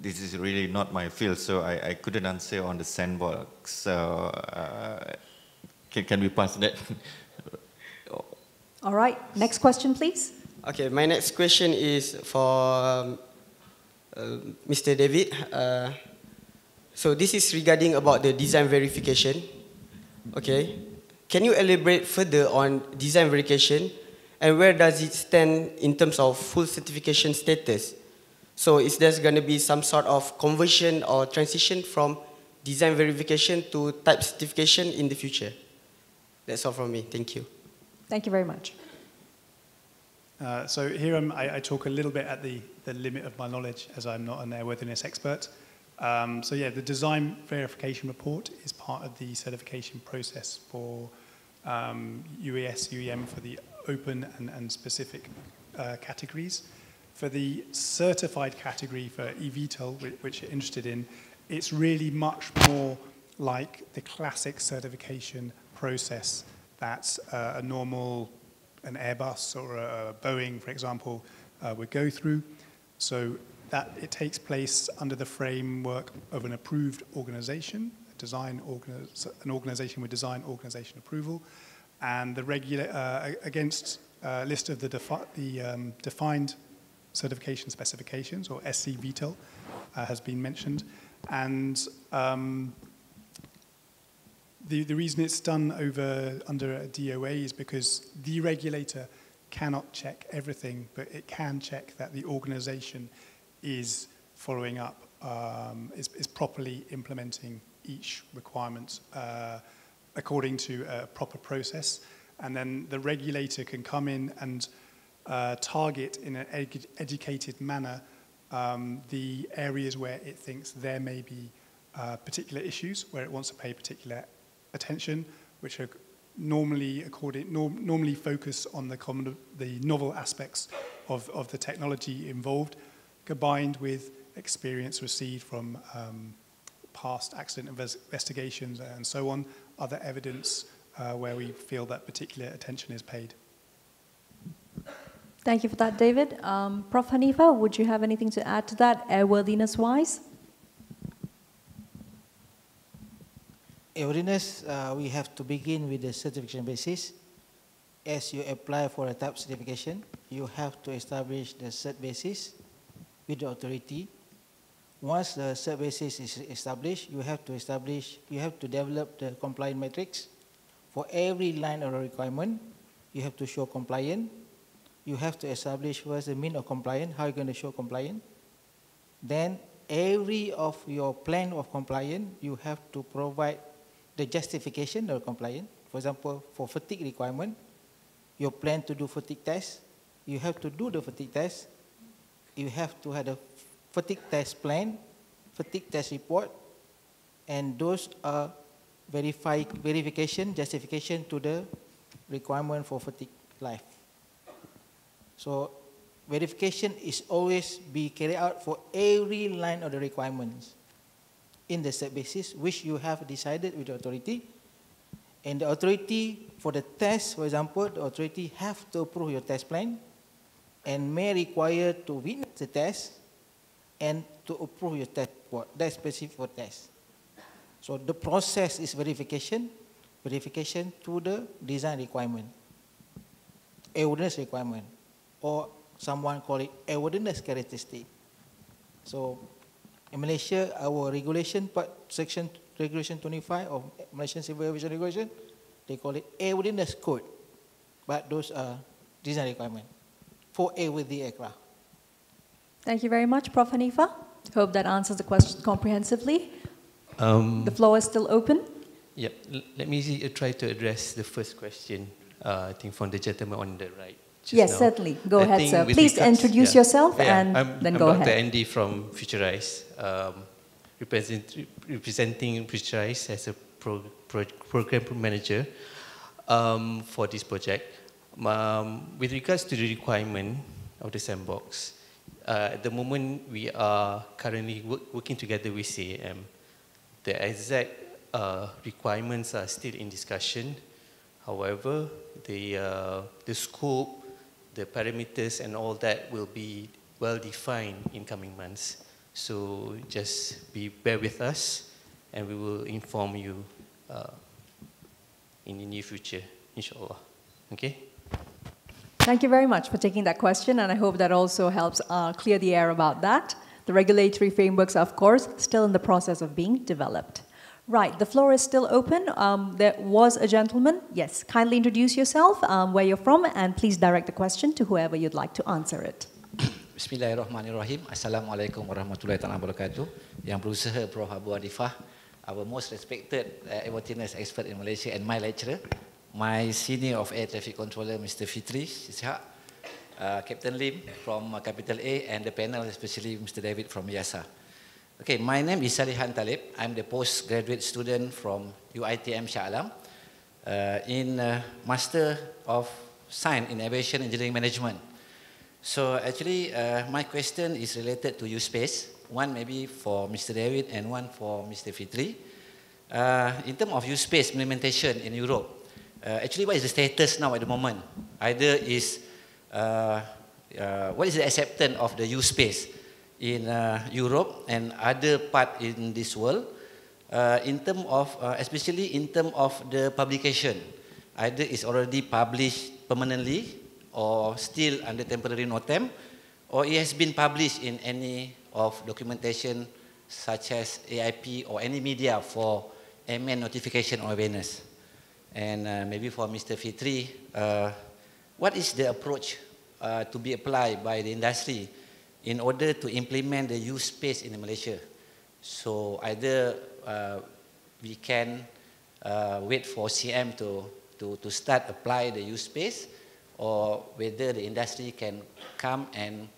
Speaker 2: This is really not my field, so I couldn't answer on the sandbox. So can we pass that?
Speaker 1: All right, next question, please.
Speaker 9: Okay, my next question is for Mr. David. So this is regarding about the design verification. Okay, can you elaborate further on design verification and where does it stand in terms of full certification status? So is there going to be some sort of conversion or transition from design verification to type certification in the future? That's all from me. Thank you.
Speaker 1: Thank you very much.
Speaker 3: So here I talk a little bit at the limit of my knowledge, as I'm not an airworthiness expert. So yeah, the design verification report is part of the certification process for UAS, UEM for the open and specific categories. For the certified category for eVTOL, which you're interested in, it's really much more like the classic certification process that an Airbus or a Boeing, for example, would go through. So that it takes place under the framework of an approved organization, an organization with design organization approval, and the against list of the defined certification specifications, or SC VTOL, has been mentioned. And the reason it's done under a DOA is because the regulator cannot check everything, but it can check that the organization is following up, is properly implementing each requirement according to a proper process. And then the regulator can come in and target in an educated manner the areas where it thinks there may be particular issues, where it wants to pay particular attention, which are normally focus on the novel aspects of the technology involved, combined with experience received from past accident investigations and so on, other evidence where we feel that particular attention is paid.
Speaker 1: Thank you for that, David. Prof. Hanifah, would you have anything to add to that, airworthiness-wise?
Speaker 4: Airworthiness, we have to begin with the certification basis. As you apply for a type certification, you have to establish the cert basis with the authority. Once the cert basis is established, you have to develop the compliance matrix. For every line of requirement, you have to show compliant. You have to establish what's the mean of compliance, how you're going to show compliant. Then every of your plan of compliance, you have to provide the justification of compliance. For example, for fatigue requirement, you plan to do fatigue test, you have to do the fatigue test, you have to have a fatigue test plan, fatigue test report, and those are verification, justification to the requirement for fatigue life. So verification is always be carried out for every line of the requirements in the set basis, which you have decided with the authority. And the authority, for the test, for example, the authority have to approve your test plan and may require to witness the test and to approve your test report. That's specific for test. So the process is verification to the design requirement, airworthiness requirement, or someone call it airworthiness characteristic. So in Malaysia, our regulation part, regulation 25 of Malaysian Civil Aviation Regulation, they call it airworthiness code. But those are design requirements for airworthy aircraft.
Speaker 1: Thank you very much, Prof. Hanifah. Hope that answers the question comprehensively. The floor is still open.
Speaker 10: Yeah, let me try to address the first question, I think from the gentleman on the right.
Speaker 1: Yes,
Speaker 10: now.
Speaker 1: certainly. Go ahead, sir. Please introduce yourself and then go ahead.
Speaker 10: I'm Dr. Andy from Futurise, representing Futurise as a program manager for this project. With regards to the requirement of the sandbox, at the moment we are currently working together with CAM. The exact requirements are still in discussion. However, the scope, the parameters and all that will be well defined in coming months. So just bear with us and we will inform you in the near future, inshallah. Okay?
Speaker 1: Thank you very much for taking that question, and I hope that also helps clear the air about that. The regulatory frameworks are, of course, still in the process of being developed. Right, the floor is still open. There was a gentleman. Yes, kindly introduce yourself, where you're from, and please direct the question to whoever you'd like to answer it.
Speaker 11: Bismillahirrahmanirrahim. Assalamualaikum warahmatullahi wabarakatuh. Yang berusaha Prof. Hanifah, our most respected airworthiness expert in Malaysia and my lecturer, my senior of air traffic controller, Mr. Fitri, Ishak, Captain Lim from Capital A, and the panel, especially Mr. David from EASA. Okay, my name is Salihan Talib. I'm the postgraduate student from UITM Shah Alam in Master of Science in Aviation Engineering Management. So actually, my question is related to U-Space. One maybe for Mr. David and one for Mr. Fitri. In terms of U-Space implementation in Europe, actually what is the status now at the moment? Either is, what is the acceptance of the U-Space in Europe and other part in this world, in terms of, especially in terms of the publication, either is already published permanently or still under temporary notem, or it has been published in any of documentation such as AIP or any media for MN notification or awareness? And maybe for Mr. Fitri, what is the approach to be applied by the industry in order to implement the use space in Malaysia? So either we can wait for CM to start apply the use space, or whether the industry can come and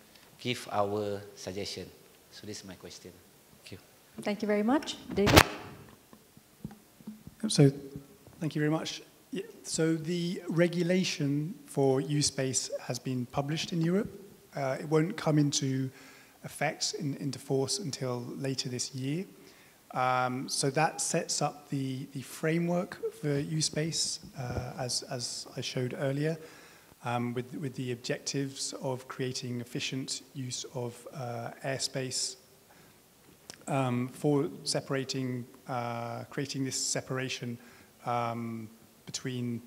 Speaker 11: give our suggestion. So this is my question. Thank you.
Speaker 1: Thank you very much. David?
Speaker 3: So, thank you very much. So the regulation for use space has been published in Europe. It won't come into effect, into force until later this year. So that sets up the framework for use space, as I showed earlier, with the objectives of creating efficient use of airspace, for separating, creating this separation between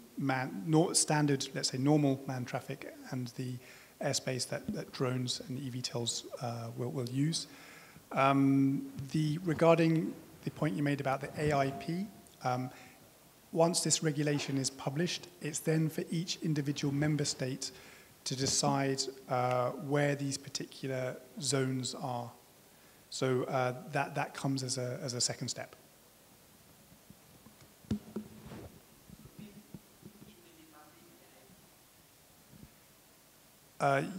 Speaker 3: standard, let's say normal man traffic, and the airspace that drones and eVTOLs will use. Regarding the point you made about the AIP, once this regulation is published, it's then for each individual member state to decide where these particular zones are. So that comes as a second step.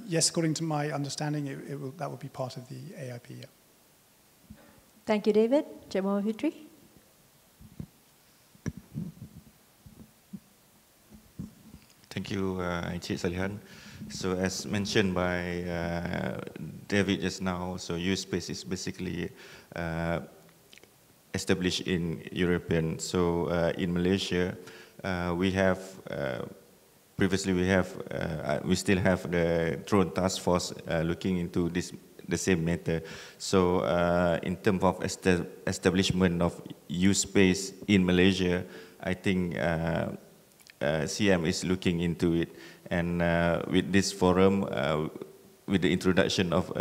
Speaker 3: Yes, according to my understanding, that will be part of the AIP. Yeah.
Speaker 1: Thank you, David. Cik Mohd Fitri?
Speaker 2: Thank you, Encik Salihan. So as mentioned by David just now, so use space is basically established in European. So in Malaysia, we have previously we still have the drone task force looking into the same matter. So in terms of establishment of use space in Malaysia, I think CM is looking into it. And with this forum, with the introduction of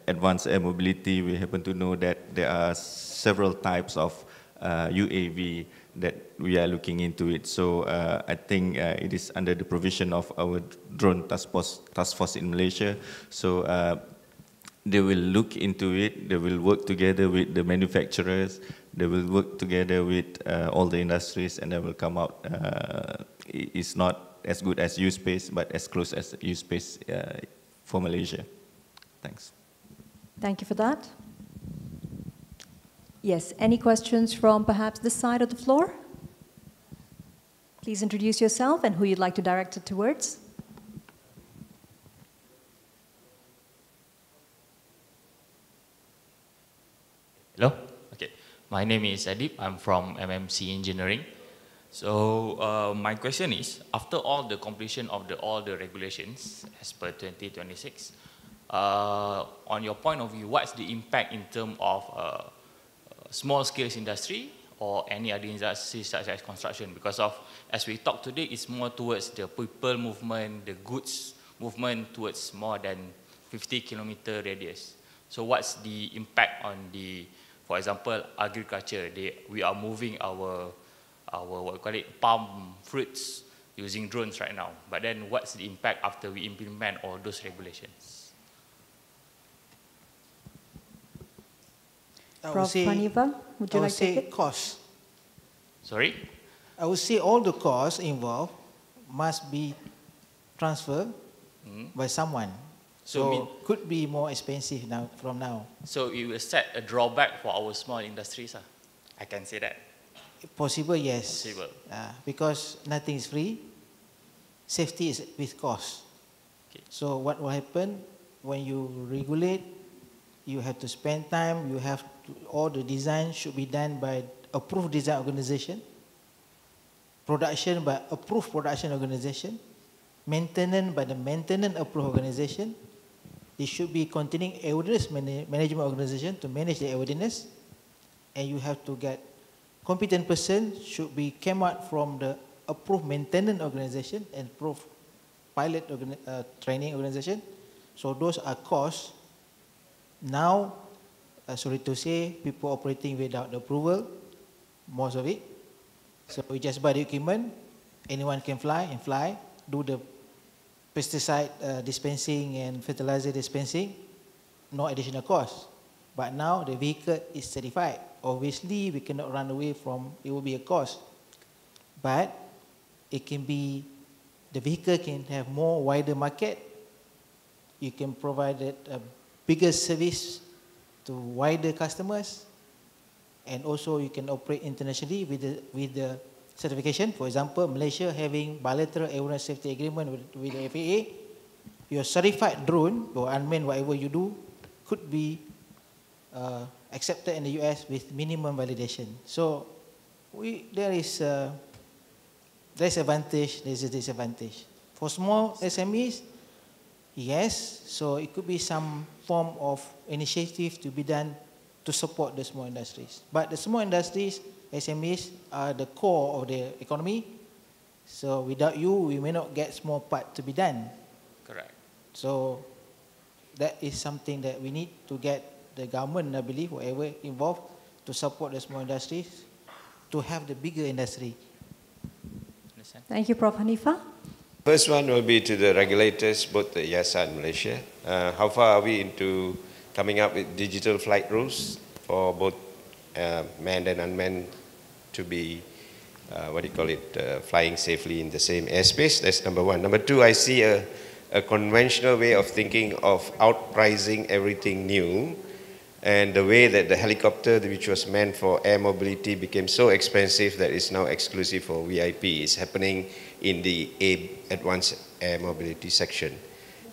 Speaker 2: advanced air mobility, we happen to know that there are several types of UAV that we are looking into it. So I think it is under the provision of our drone task force in Malaysia. So they will look into it, they will work together with the manufacturers, they will work together with all the industries, and they will come out. It's not as good as use space, but as close as use space for Malaysia. Thanks.
Speaker 1: Thank you for that. Yes, any questions from perhaps this side of the floor? Please introduce yourself and who you'd like to direct it towards.
Speaker 12: Hello. Okay. My name is Adib. I'm from MMC Engineering. So my question is, after all the completion of all the regulations as per 2026, on your point of view, what's the impact in terms of small scale industry or any other industries such as construction? Because of, as we talk today, it's more towards the people movement, the goods movement towards more than 50 kilometer radius. So what's the impact on the, for example, agriculture? We are moving our what we call it, palm fruits using drones right now. But then what's the impact after we implement all those regulations?
Speaker 1: Prof. Hanifah, would you like to take it?
Speaker 4: Cost.
Speaker 12: Sorry?
Speaker 4: I would say all the costs involved must be transferred by someone. So could be more expensive now from now.
Speaker 12: So it will set a drawback for our small industries. I can say that.
Speaker 4: Possible, yes.
Speaker 12: Possible.
Speaker 4: Because nothing is free. Safety is with cost.
Speaker 12: Okay.
Speaker 4: So what will happen when you regulate? You have to spend time. You have to, all the design should be done by approved design organization. Production by approved production organization. Maintenance by the maintenance approved organization. It should be containing airworthiness management organization to manage the airworthiness. And you have to get competent person should be came out from the approved maintenance organization and approved pilot training organization. So those are costs. Now sorry to say, people operating without the approval, most of it. So we just buy the equipment, anyone can fly and fly, do the pesticide dispensing and fertilizer dispensing, no additional cost. But now the vehicle is certified. Obviously, we cannot run away from it will be a cost. But it can be, the vehicle can have more wider market. You can provide a bigger service to wider customers. And also you can operate internationally with the certification. For example, Malaysia having bilateral airworthiness safety agreement with the FAA. Your certified drone or unmanned, whatever you do, could be accepted in the US with minimum validation. So there's advantage, there's a disadvantage. For small SMEs, yes, so it could be some form of initiative to be done to support the small industries. But the small industries, SMEs, are the core of the economy. So without you, we may not get small part to be done.
Speaker 12: Correct.
Speaker 4: So that is something that we need to get the government, I believe, whoever involved, to support the small industries, to have the bigger industry.
Speaker 12: Understand?
Speaker 1: Thank you, Prof. Hanifah.
Speaker 13: First one will be to the regulators, both the EASA and Malaysia. How far are we into coming up with digital flight rules for both manned and unmanned to be, flying safely in the same airspace? That's number one. Number two, I see a conventional way of thinking of outpricing everything new, and the way that the helicopter, which was meant for air mobility, became so expensive that it's now exclusive for VIP. It's happening in the advanced air mobility section.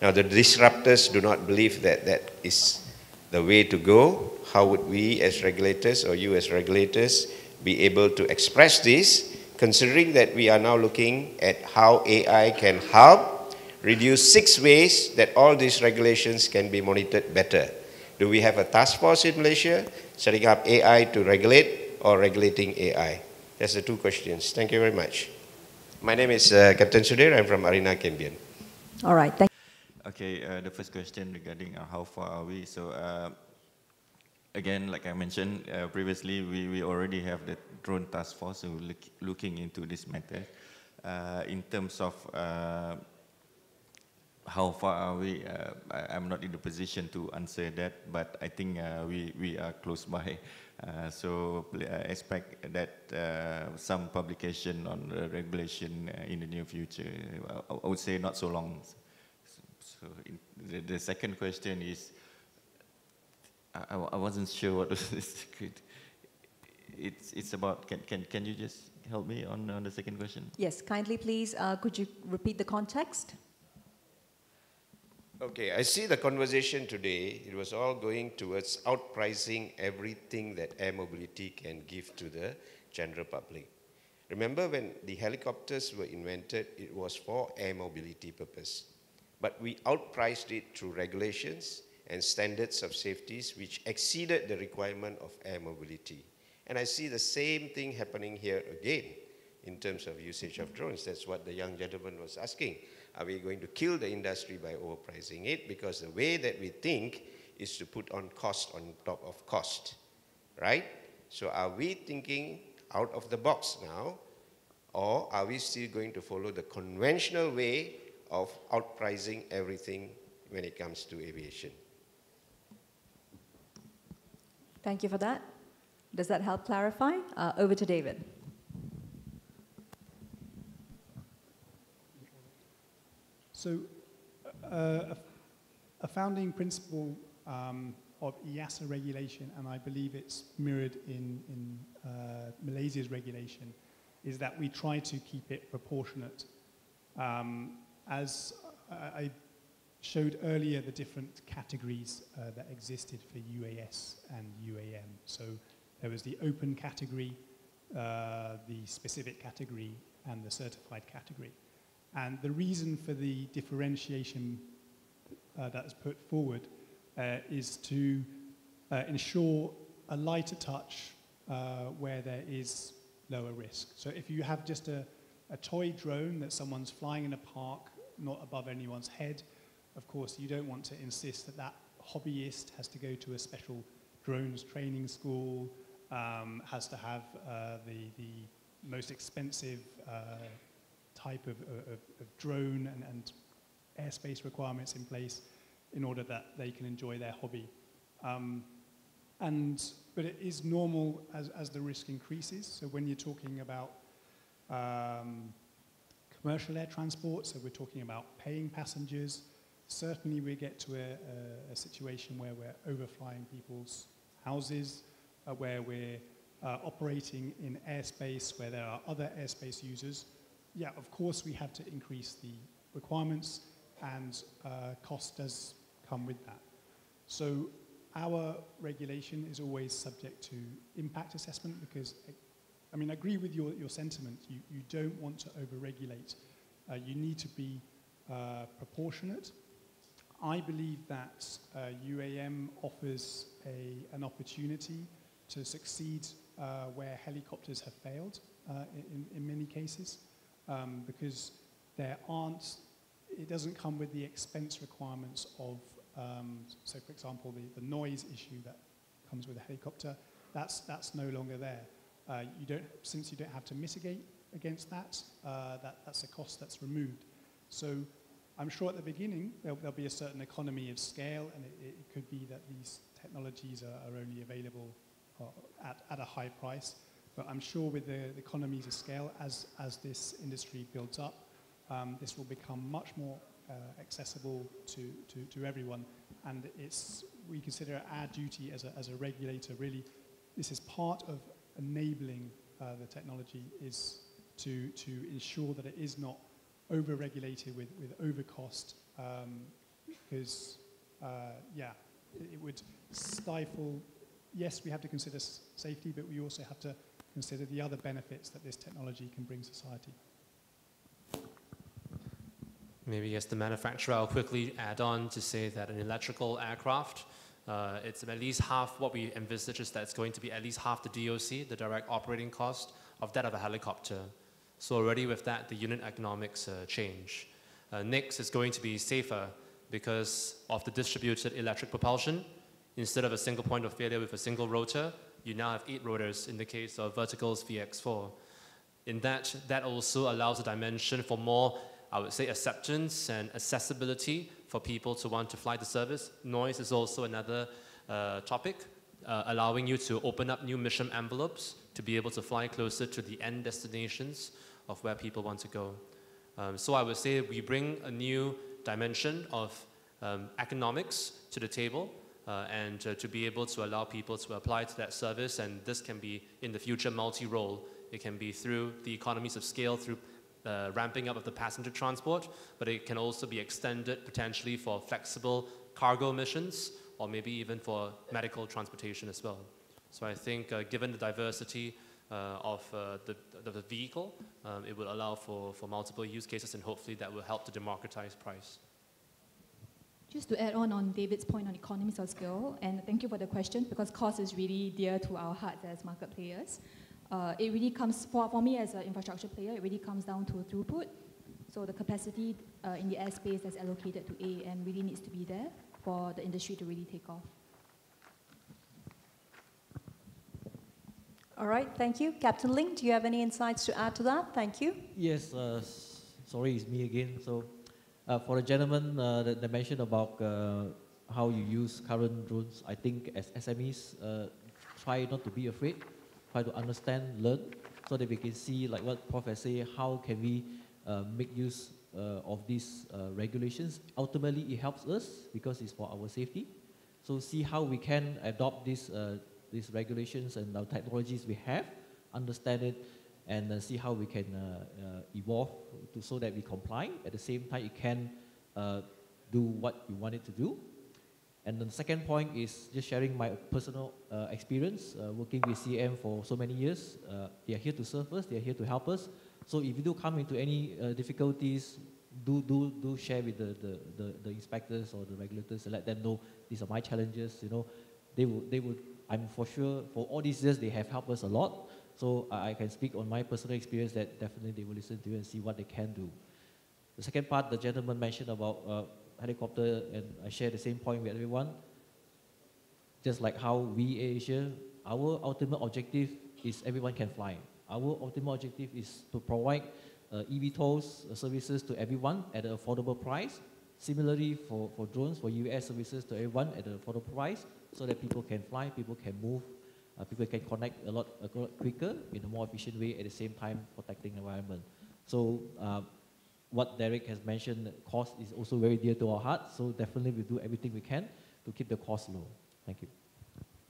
Speaker 13: Now, the disruptors do not believe that that is the way to go. How would we as regulators, or you as regulators, be able to express this, considering that we are now looking at how AI can help reduce 6 ways that all these regulations can be monitored better? Do we have a task force in Malaysia setting up AI to regulate, or regulating AI? That's the two questions. Thank you very much. My name is Captain Sudir. I'm from Arena Cambion.
Speaker 1: All right. Thank
Speaker 2: Okay, the first question regarding how far are we? So again, like I mentioned previously, we already have the drone task force who looking into this matter. In terms of how far are we? I'm not in the position to answer that, but I think we are close by. So expect that some publication on the regulation in the near future. I would say not so long. So the second question is, I wasn't sure what was this. It's about, can you just help me on the second question?
Speaker 1: Yes, kindly please, could you repeat the context?
Speaker 13: Okay, I see the conversation today, it was all going towards outpricing everything that air mobility can give to the general public. Remember when the helicopters were invented, it was for air mobility purpose. But we outpriced it through regulations and standards of safeties which exceeded the requirement of air mobility. And I see the same thing happening here again in terms of usage of drones. That's what the young gentleman was asking. Are we going to kill the industry by overpricing it? Because the way that we think is to put on cost on top of cost, right? So are we thinking out of the box now, or are we still going to follow the conventional way of outpricing everything when it comes to aviation?
Speaker 1: Thank you for that. Does that help clarify? Over to David.
Speaker 3: So a founding principle of EASA regulation, and I believe it's mirrored in Malaysia's regulation, is that we try to keep it proportionate. As I showed earlier, the different categories that existed for UAS and UAM. So there was the open category, the specific category, and the certified category. And the reason for the differentiation that is put forward is to ensure a lighter touch where there is lower risk. So if you have just a toy drone that someone's flying in a park, not above anyone's head, of course you don't want to insist that that hobbyist has to go to a special drones training school, has to have the most expensive type of drone and airspace requirements in place in order that they can enjoy their hobby. But it is normal as the risk increases. So when you're talking about commercial air transport, so we're talking about paying passengers, certainly we get to a situation where we're overflying people's houses, where we're operating in airspace where there are other airspace users. Yeah, of course we have to increase the requirements, and cost does come with that. So our regulation is always subject to impact assessment because, I mean, I agree with your sentiment. You don't want to over-regulate. You need to be proportionate. I believe that UAM offers an opportunity to succeed where helicopters have failed in many cases because it doesn't come with the expense requirements of, so for example, the noise issue that comes with a helicopter, that's no longer there. Since you don't have to mitigate against that, that's a cost that's removed. So I'm sure at the beginning there'll be a certain economy of scale, and it could be that these technologies are only available at a high price. But I'm sure with the economies of scale, as this industry builds up, this will become much more accessible to everyone. And we consider our duty as a regulator, really, this is part of enabling the technology, is to ensure that it is not over-regulated with overcost, because, yeah, it would stifle. Yes, we have to consider safety, but we also have to consider the other benefits that this technology can bring society.
Speaker 5: Maybe as the manufacturer, I'll quickly add on to say that an electrical aircraft, it's at least half what we envisage is that it's going to be at least half the DOC, the direct operating cost, of that of a helicopter. So already with that, the unit economics change. Next is going to be safer because of the distributed electric propulsion. Instead of a single point of failure with a single rotor, you now have 8 rotors in the case of Vertical's VX4. In that also allows a dimension for more, I would say, acceptance and accessibility for people to want to fly the service. Noise is also another topic, allowing you to open up new mission envelopes to be able to fly closer to the end destinations of where people want to go. So I would say we bring a new dimension of economics to the table, and to be able to allow people to apply to that service. And this can be in the future multi-role. It can be through the economies of scale, through ramping up of the passenger transport, but it can also be extended potentially for flexible cargo missions, or maybe even for medical transportation as well. So I think given the diversity of the vehicle, it will allow for multiple use cases, and hopefully that will help to democratize price.
Speaker 6: Just to add on David's point on economies of scale, and thank you for the question, because cost is really dear to our hearts as market players. It really comes, for me as an infrastructure player, it really comes down to throughput. So the capacity in the airspace that's allocated to AAM really needs to be there for the industry to really take off.
Speaker 1: All right, thank you. Captain Ling, do you have any insights to add to that? Thank you.
Speaker 7: Yes, sorry, it's me again. So for the gentleman that mentioned about how you use current drones, I think as SMEs, try not to be afraid, try to understand, learn, so that we can see, like what Prof has said, how can we make use of these regulations. Ultimately, it helps us because it's for our safety. So see how we can adopt these regulations and our technologies we have, understand it, and see how we can evolve so that we comply. At the same time, it can do what you want it to do. And then the second point is just sharing my personal experience working with CM for so many years. They are here to serve us. They are here to help us. So if you do come into any difficulties, do share with the inspectors or the regulators and let them know these are my challenges. You know, they would. I'm for sure for all these years they have helped us a lot. So I can speak on my personal experience that definitely they will listen to you and see what they can do. The second part, the gentleman mentioned about helicopter, and I share the same point with everyone. just like how we Asia, our ultimate objective is everyone can fly. Our ultimate objective is to provide eVTOL services to everyone at an affordable price. Similarly, for drones, for UAS services to everyone at an affordable price, so that people can fly, people can move, people can connect a lot quicker in a more efficient way, at the same time protecting the environment. So what Derek has mentioned, cost is also very dear to our heart, so definitely we do everything we can to keep the cost low. Thank you.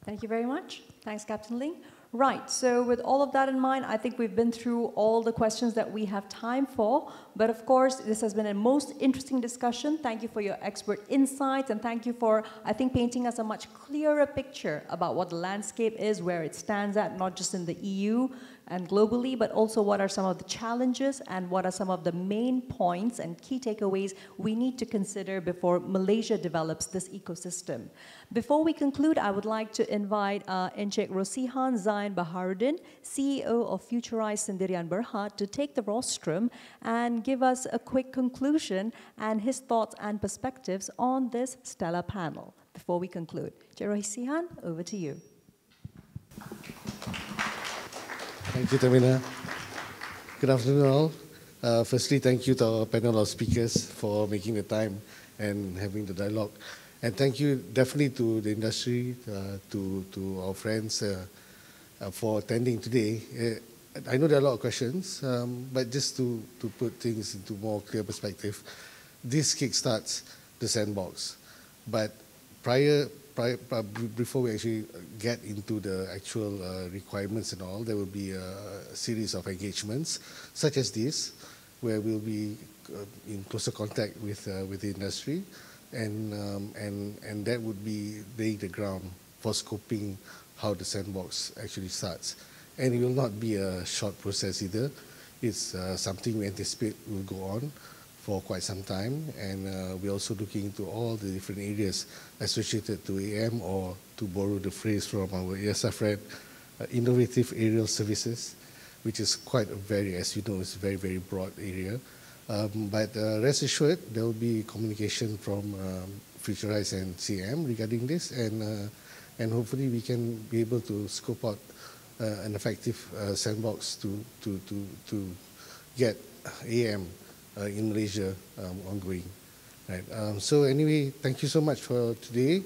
Speaker 1: Thank you very much. Thanks, Captain Ling. Right, so with all of that in mind, I think we've been through all the questions that we have time for. But of course, this has been a most interesting discussion. Thank you for your expert insights, and thank you for, I think, painting us a much clearer picture about what the landscape is, where it stands at, not just in the EU and globally, but also what are some of the challenges and what are some of the main points and key takeaways we need to consider before Malaysia develops this ecosystem. Before we conclude, I would like to invite Encik Rosihan Zain Baharudin, CEO of Futurise Sendirian Berhad, to take the rostrum and give us a quick conclusion and his thoughts and perspectives on this stellar panel. Before we conclude, Encik Rosihan, over to you.
Speaker 14: Thank you, Tehmina. Good afternoon, all. Firstly, thank you to our panel of speakers for making the time and having the dialogue. And thank you definitely to the industry, to our friends for attending today. I know there are a lot of questions, but just to put things into more clear perspective, this kickstarts the sandbox. But before we actually get into the actual requirements and all, there will be a series of engagements such as this, where we'll be in closer contact with the industry, and that would be laying the ground for scoping how the sandbox actually starts. And it will not be a short process either. It's something we anticipate will go on for quite some time, and we're also looking into all the different areas associated to AM, or to borrow the phrase from our EASA friend, innovative aerial services, which is quite a very, as you know, it's a very, very broad area. But rest assured, there will be communication from Futurise and CM regarding this, and hopefully we can be able to scope out an effective sandbox to get AM in Malaysia ongoing. Right. So anyway, thank you so much for today.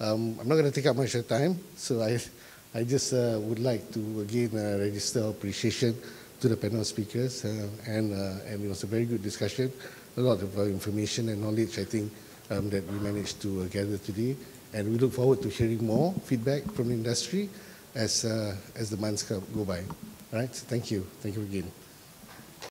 Speaker 14: I'm not going to take up much of your time, so I just would like to again register appreciation to the panel speakers, and it was a very good discussion, a lot of information and knowledge, I think, that we managed to gather today, and we look forward to hearing more feedback from the industry as the months go by. All right, so thank you again.